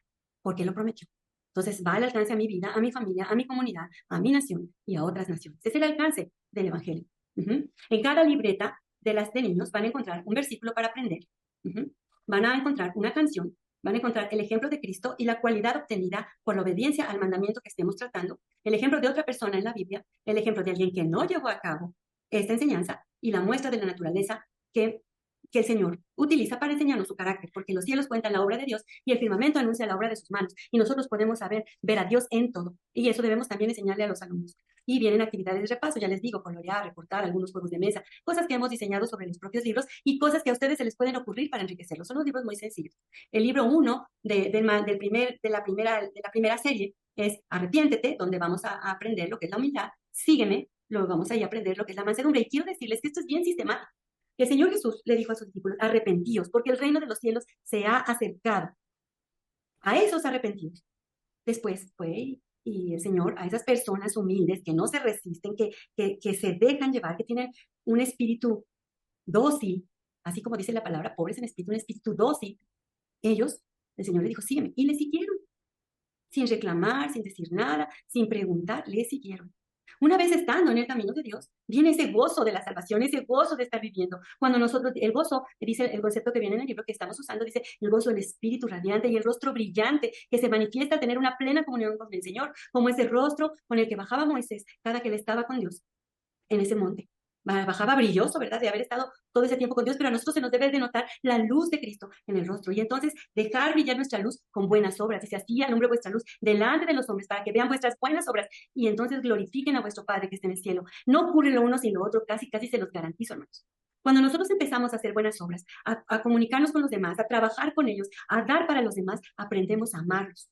[SPEAKER 1] porque Él lo prometió. Entonces va al alcance a mi vida, a mi familia, a mi comunidad, a mi nación y a otras naciones. Ese es el alcance del Evangelio. En cada libreta de niños van a encontrar un versículo para aprender. Van a encontrar una canción, van a encontrar el ejemplo de Cristo y la cualidad obtenida por la obediencia al mandamiento que estemos tratando, el ejemplo de otra persona en la Biblia, el ejemplo de alguien que no llevó a cabo esta enseñanza y la muestra de la naturaleza que el Señor utiliza para enseñarnos su carácter, porque los cielos cuentan la obra de Dios y el firmamento anuncia la obra de sus manos, y nosotros podemos ver a Dios en todo, y eso debemos también enseñarle a los alumnos. Y vienen actividades de repaso, ya les digo, colorear, recortar, algunos juegos de mesa, cosas que hemos diseñado sobre los propios libros y cosas que a ustedes se les pueden ocurrir para enriquecerlos. Son los libros muy sencillos. El libro 1 de la primera serie es Arrepiéntete, donde vamos a aprender lo que es la humildad. Sígueme, luego vamos a ir a aprender lo que es la mansedumbre. Y quiero decirles que esto es bien sistemático. El Señor Jesús le dijo a sus discípulos, arrepentíos, porque el reino de los cielos se ha acercado. A esos arrepentidos. Después fue y el Señor a esas personas humildes que no se resisten, que se dejan llevar, que tienen un espíritu dócil, así como dice la palabra, pobres en espíritu, un espíritu dócil. Ellos, el Señor le dijo, sígueme. Y le siguieron, sin reclamar, sin decir nada, sin preguntar, le siguieron. Una vez estando en el camino de Dios, viene ese gozo de la salvación, ese gozo de estar viviendo. Cuando nosotros, el gozo, dice el concepto que viene en el libro que estamos usando, dice el gozo del espíritu radiante y el rostro brillante que se manifiesta al tener una plena comunión con el Señor, como ese rostro con el que bajaba Moisés cada que él estaba con Dios en ese monte. Bajaba brilloso, ¿verdad? De haber estado todo ese tiempo con Dios, pero a nosotros se nos debe de notar la luz de Cristo en el rostro. Y entonces dejar brillar nuestra luz con buenas obras. Dice, así alumbre vuestra luz delante de los hombres para que vean vuestras buenas obras y entonces glorifiquen a vuestro Padre que está en el cielo. No ocurre lo uno sin lo otro, casi se los garantizo, hermanos. Cuando nosotros empezamos a hacer buenas obras, a comunicarnos con los demás, a trabajar con ellos, a dar para los demás, aprendemos a amarlos.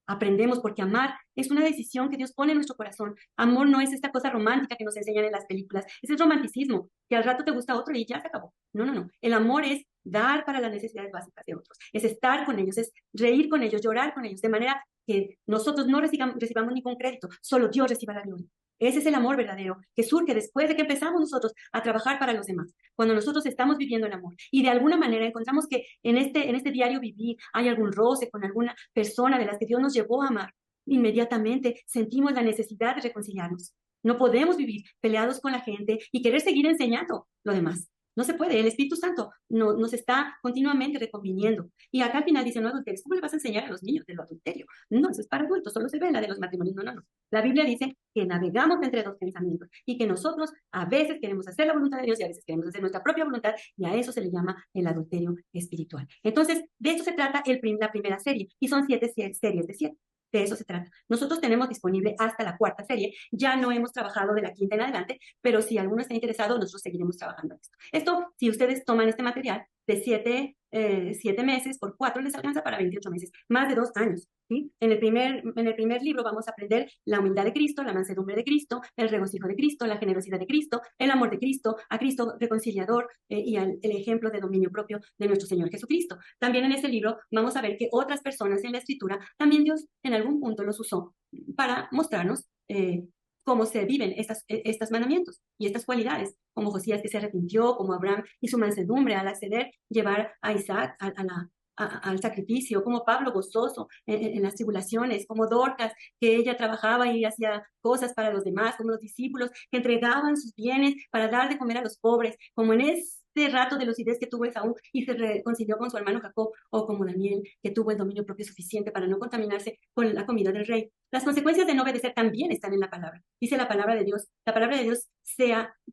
[SPEAKER 1] Aprendemos porque amar es una decisión que Dios pone en nuestro corazón. Amor no es esta cosa romántica que nos enseñan en las películas. Ese es romanticismo, que al rato te gusta otro y ya se acabó. No, no, no. El amor es dar para las necesidades básicas de otros. Es estar con ellos, es reír con ellos, llorar con ellos, de manera que nosotros no recibamos ningún crédito, solo Dios reciba la gloria. Ese es el amor verdadero que surge después de que empezamos nosotros a trabajar para los demás. Cuando nosotros estamos viviendo el amor y de alguna manera encontramos que en este diario vivir hay algún roce con alguna persona de las que Dios nos llevó a amar, inmediatamente sentimos la necesidad de reconciliarnos. No podemos vivir peleados con la gente y querer seguir enseñando lo demás. No se puede. El Espíritu Santo nos está continuamente reconviniendo. Y acá al final dice, no adulteres. ¿Cómo le vas a enseñar a los niños de lo adulterio? No, eso es para adultos. Solo se ve en la de los matrimonios. No, no, no. La Biblia dice que navegamos entre dos pensamientos y que nosotros a veces queremos hacer la voluntad de Dios y a veces queremos hacer nuestra propia voluntad y a eso se le llama el adulterio espiritual. Entonces, de esto se trata la primera serie y son 7 series de 7. De eso se trata. Nosotros tenemos disponible hasta la 4ª serie. Ya no hemos trabajado de la 5ª en adelante, pero si alguno está interesado, nosotros seguiremos trabajando en esto. Esto, si ustedes toman este material de 7 meses por 4, les alcanza para 28 meses, más de 2 años. ¿Sí? En el primer libro vamos a aprender la humildad de Cristo, la mansedumbre de Cristo, el regocijo de Cristo, la generosidad de Cristo, el amor de Cristo, a Cristo reconciliador y el ejemplo de dominio propio de nuestro Señor Jesucristo. También en este libro vamos a ver que otras personas en la Escritura, también Dios en algún punto los usó para mostrarnos cómo se viven estos mandamientos y estas cualidades, como Josías que se arrepintió, como Abraham y su mansedumbre al acceder, llevar a Isaac al sacrificio, como Pablo gozoso en las tribulaciones, como Dorcas, que ella trabajaba y hacía cosas para los demás, como los discípulos que entregaban sus bienes para dar de comer a los pobres, como en este rato de lucidez que tuvo Esaú y se reconcilió con su hermano Jacob, o como Daniel, que tuvo el dominio propio suficiente para no contaminarse con la comida del rey. Las consecuencias de no obedecer también están en la palabra. Dice la palabra de Dios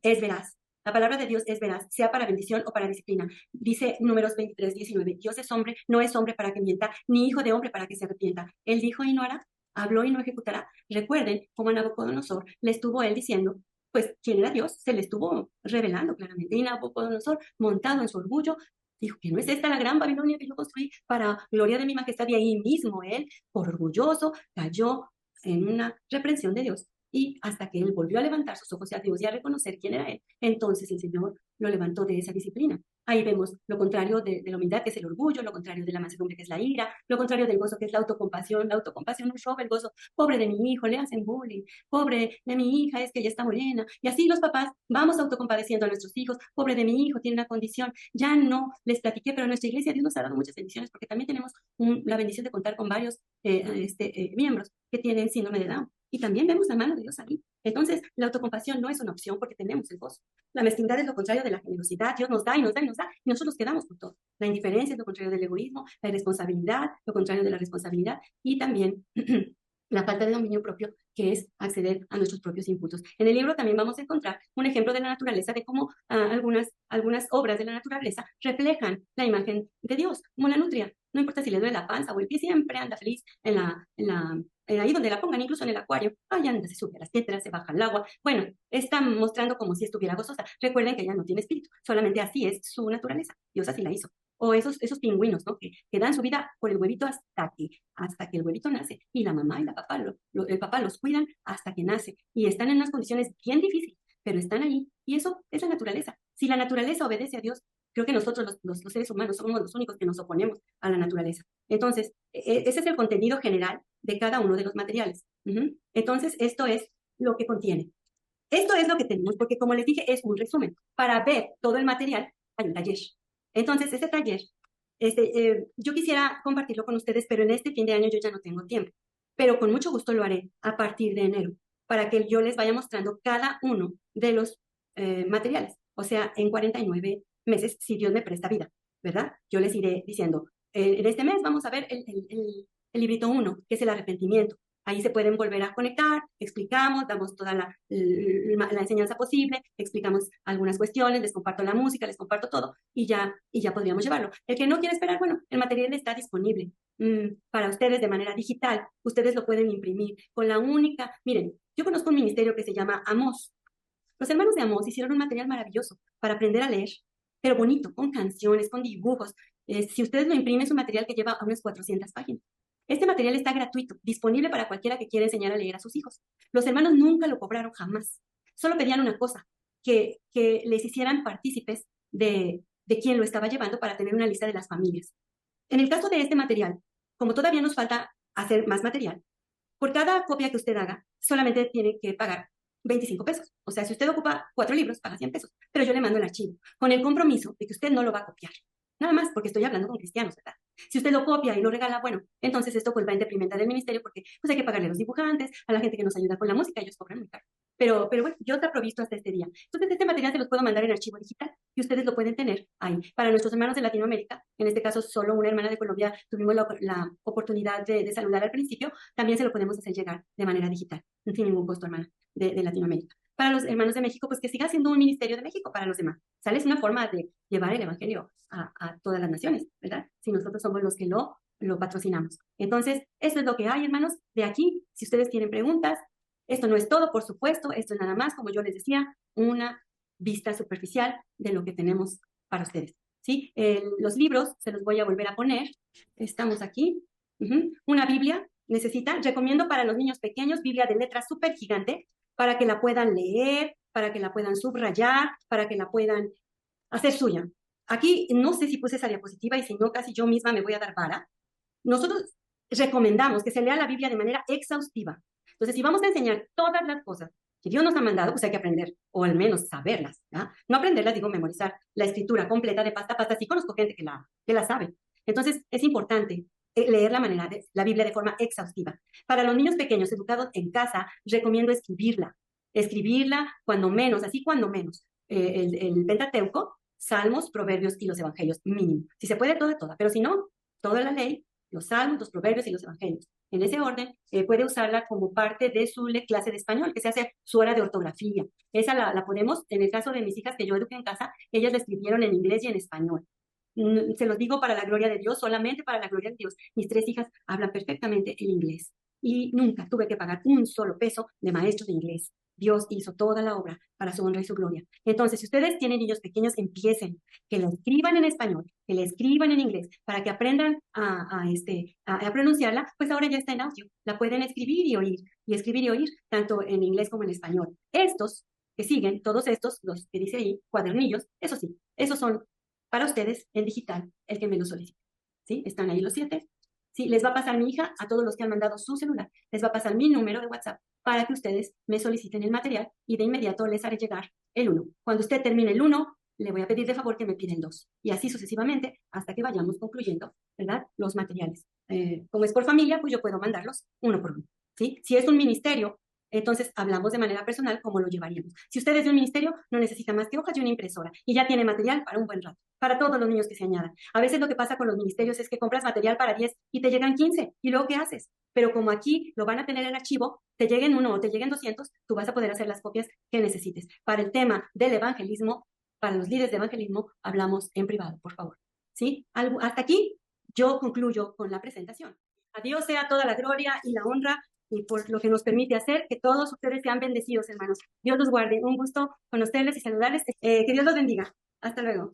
[SPEAKER 1] es veraz. La palabra de Dios es veraz, sea para bendición o para disciplina. Dice Números 23:19, Dios es hombre, no es hombre para que mienta, ni hijo de hombre para que se arrepienta. Él dijo y no hará, habló y no ejecutará. Recuerden cómo a Nabucodonosor le estuvo él diciendo, pues, ¿quién era Dios? Se le estuvo revelando claramente. Y Nabucodonosor, montado en su orgullo, dijo que no es esta la gran Babilonia que yo construí para gloria de mi majestad. Y ahí mismo él, por orgulloso, cayó en una reprensión de Dios. Y hasta que él volvió a levantar sus ojos a Dios y a reconocer quién era él, entonces el Señor lo levantó de esa disciplina. Ahí vemos lo contrario de la humildad, que es el orgullo, lo contrario de la mansedumbre, que es la ira, lo contrario del gozo, que es la autocompasión. La autocompasión nos roba el gozo. Pobre de mi hijo, le hacen bullying. Pobre de mi hija, es que ella está morena. Y así los papás vamos autocompadeciendo a nuestros hijos. Pobre de mi hijo, tiene una condición. Ya no les platiqué, pero en nuestra iglesia Dios nos ha dado muchas bendiciones porque también tenemos la bendición de contar con varios miembros que tienen síndrome de Down. Y también vemos la mano de Dios ahí. Entonces, la autocompasión no es una opción porque tenemos el gozo. La mezquindad es lo contrario de la generosidad. Dios nos da y nos da y nos da y nosotros nos quedamos con todo. La indiferencia es lo contrario del egoísmo, la irresponsabilidad, lo contrario de la responsabilidad y también la falta de dominio propio, que es acceder a nuestros propios impulsos. En el libro también vamos a encontrar un ejemplo de la naturaleza, de cómo algunas obras de la naturaleza reflejan la imagen de Dios, como la nutria. No importa si le duele la panza o el pie, siempre anda feliz ahí donde la pongan, incluso en el acuario. Ay, anda, se sube a las piedras, se baja al agua. Bueno, está mostrando como si estuviera gozosa. Recuerden que ella no tiene espíritu, solamente así es su naturaleza. Dios así la hizo. O esos pingüinos, ¿no? Que dan su vida por el huevito hasta que el huevito nace. Y la mamá y el papá los cuidan hasta que nace. Y están en unas condiciones bien difíciles, pero están ahí. Y eso es la naturaleza. Si la naturaleza obedece a Dios, creo que nosotros los seres humanos somos los únicos que nos oponemos a la naturaleza. Entonces, ese es el contenido general de cada uno de los materiales. Entonces, esto es lo que contiene. Esto es lo que tenemos, porque como les dije, es un resumen. Para ver todo el material, hay un taller. Entonces, este taller, yo quisiera compartirlo con ustedes, pero en este fin de año yo ya no tengo tiempo. Pero con mucho gusto lo haré a partir de enero, para que yo les vaya mostrando cada uno de los materiales. O sea, en 49 meses, si Dios me presta vida, ¿verdad? Yo les iré diciendo, en este mes vamos a ver el librito 1, que es el arrepentimiento. Ahí se pueden volver a conectar, explicamos, damos toda la enseñanza posible, explicamos algunas cuestiones, les comparto la música, les comparto todo y ya podríamos llevarlo. El que no quiere esperar, bueno, el material está disponible para ustedes de manera digital. Ustedes lo pueden imprimir con la única, miren, yo conozco un ministerio que se llama Amos. Los hermanos de Amos hicieron un material maravilloso para aprender a leer, pero bonito, con canciones, con dibujos. Si ustedes lo imprimen, es un material que lleva unas 400 páginas. Este material está gratuito, disponible para cualquiera que quiera enseñar a leer a sus hijos. Los hermanos nunca lo cobraron jamás. Solo pedían una cosa, que les hicieran partícipes de quién lo estaba llevando para tener una lista de las familias. En el caso de este material, como todavía nos falta hacer más material, por cada copia que usted haga, solamente tiene que pagar 25 pesos. O sea, si usted ocupa 4 libros, paga 100 pesos. Pero yo le mando el archivo, con el compromiso de que usted no lo va a copiar. Nada más porque estoy hablando con cristianos, ¿verdad? Si usted lo copia y lo regala, bueno, entonces esto pues va en deprimenta del ministerio porque pues hay que pagarle a los dibujantes, a la gente que nos ayuda con la música, ellos cobran muy caro. Pero bueno, yo está provisto hasta este día. Entonces este material se los puedo mandar en archivo digital y ustedes lo pueden tener ahí. Para nuestros hermanos de Latinoamérica, en este caso solo una hermana de Colombia tuvimos la oportunidad de saludar al principio, también se lo podemos hacer llegar de manera digital, sin ningún costo, hermana, de Latinoamérica. Para los hermanos de México, pues que siga siendo un ministerio de México para los demás. ¿Sale? Es una forma de llevar el evangelio a todas las naciones, ¿verdad? Si nosotros somos los que lo patrocinamos. Entonces, eso es lo que hay, hermanos. De aquí, si ustedes tienen preguntas, esto no es todo, por supuesto, esto es nada más, como yo les decía, una vista superficial de lo que tenemos para ustedes. ¿Sí? Los libros se los voy a volver a poner. Estamos aquí. Una Biblia recomiendo para los niños pequeños, Biblia de letra súper gigante, para que la puedan leer, para que la puedan subrayar, para que la puedan hacer suya. Aquí no sé si puse esa diapositiva y si no, casi yo misma me voy a dar vara. Nosotros recomendamos que se lea la Biblia de manera exhaustiva. Entonces, si vamos a enseñar todas las cosas que Dios nos ha mandado, pues hay que aprender, o al menos saberlas, ¿ya? No aprenderlas, digo, memorizar la escritura completa de pasta a pasta. Sí conozco gente que la sabe. Entonces, es importante leer la Biblia de forma exhaustiva. Para los niños pequeños educados en casa, recomiendo escribirla cuando menos, así cuando menos. El Pentateuco, Salmos, Proverbios y los Evangelios, mínimo. Si se puede, toda, pero si no, toda la ley, los Salmos, los Proverbios y los Evangelios. En ese orden, puede usarla como parte de su clase de español, que se hace su hora de ortografía. Esa la podemos, en el caso de mis hijas que yo eduqué en casa, ellas la escribieron en inglés y en español. Se los digo para la gloria de Dios, solamente para la gloria de Dios. Mis 3 hijas hablan perfectamente el inglés y nunca tuve que pagar un solo peso de maestro de inglés. Dios hizo toda la obra para su honra y su gloria. Entonces, si ustedes tienen niños pequeños, empiecen, que la escriban en español, que la escriban en inglés, para que aprendan a pronunciarla, pues ahora ya está en audio. La pueden escribir y oír, tanto en inglés como en español. Estos que siguen, todos estos, los que dice ahí, cuadernillos, eso sí, esos son para ustedes en digital el que me lo solicite. ¿Sí? Están ahí los 7. ¿Sí? Les va a pasar mi hija a todos los que han mandado su celular. Les va a pasar mi número de WhatsApp para que ustedes me soliciten el material y de inmediato les haré llegar el 1. Cuando usted termine el 1, le voy a pedir de favor que me pida el 2. Y así sucesivamente hasta que vayamos concluyendo, ¿verdad? Los materiales. Como es por familia, pues yo puedo mandarlos uno por uno. ¿Sí? Si es un ministerio, entonces hablamos de manera personal cómo lo llevaríamos. Si usted es de un ministerio, no necesita más que hojas y una impresora y ya tiene material para un buen rato, para todos los niños que se añadan. A veces lo que pasa con los ministerios es que compras material para 10 y te llegan 15 y luego ¿qué haces? Pero como aquí lo van a tener en archivo, te lleguen 1 o te lleguen 200, tú vas a poder hacer las copias que necesites. Para el tema del evangelismo, para los líderes de evangelismo, hablamos en privado, por favor. ¿Sí? Hasta aquí yo concluyo con la presentación. A Dios sea toda la gloria y la honra y por lo que nos permite hacer que todos ustedes sean bendecidos, hermanos. Dios los guarde. Un gusto conocerles y saludarles. Que Dios los bendiga. Hasta luego.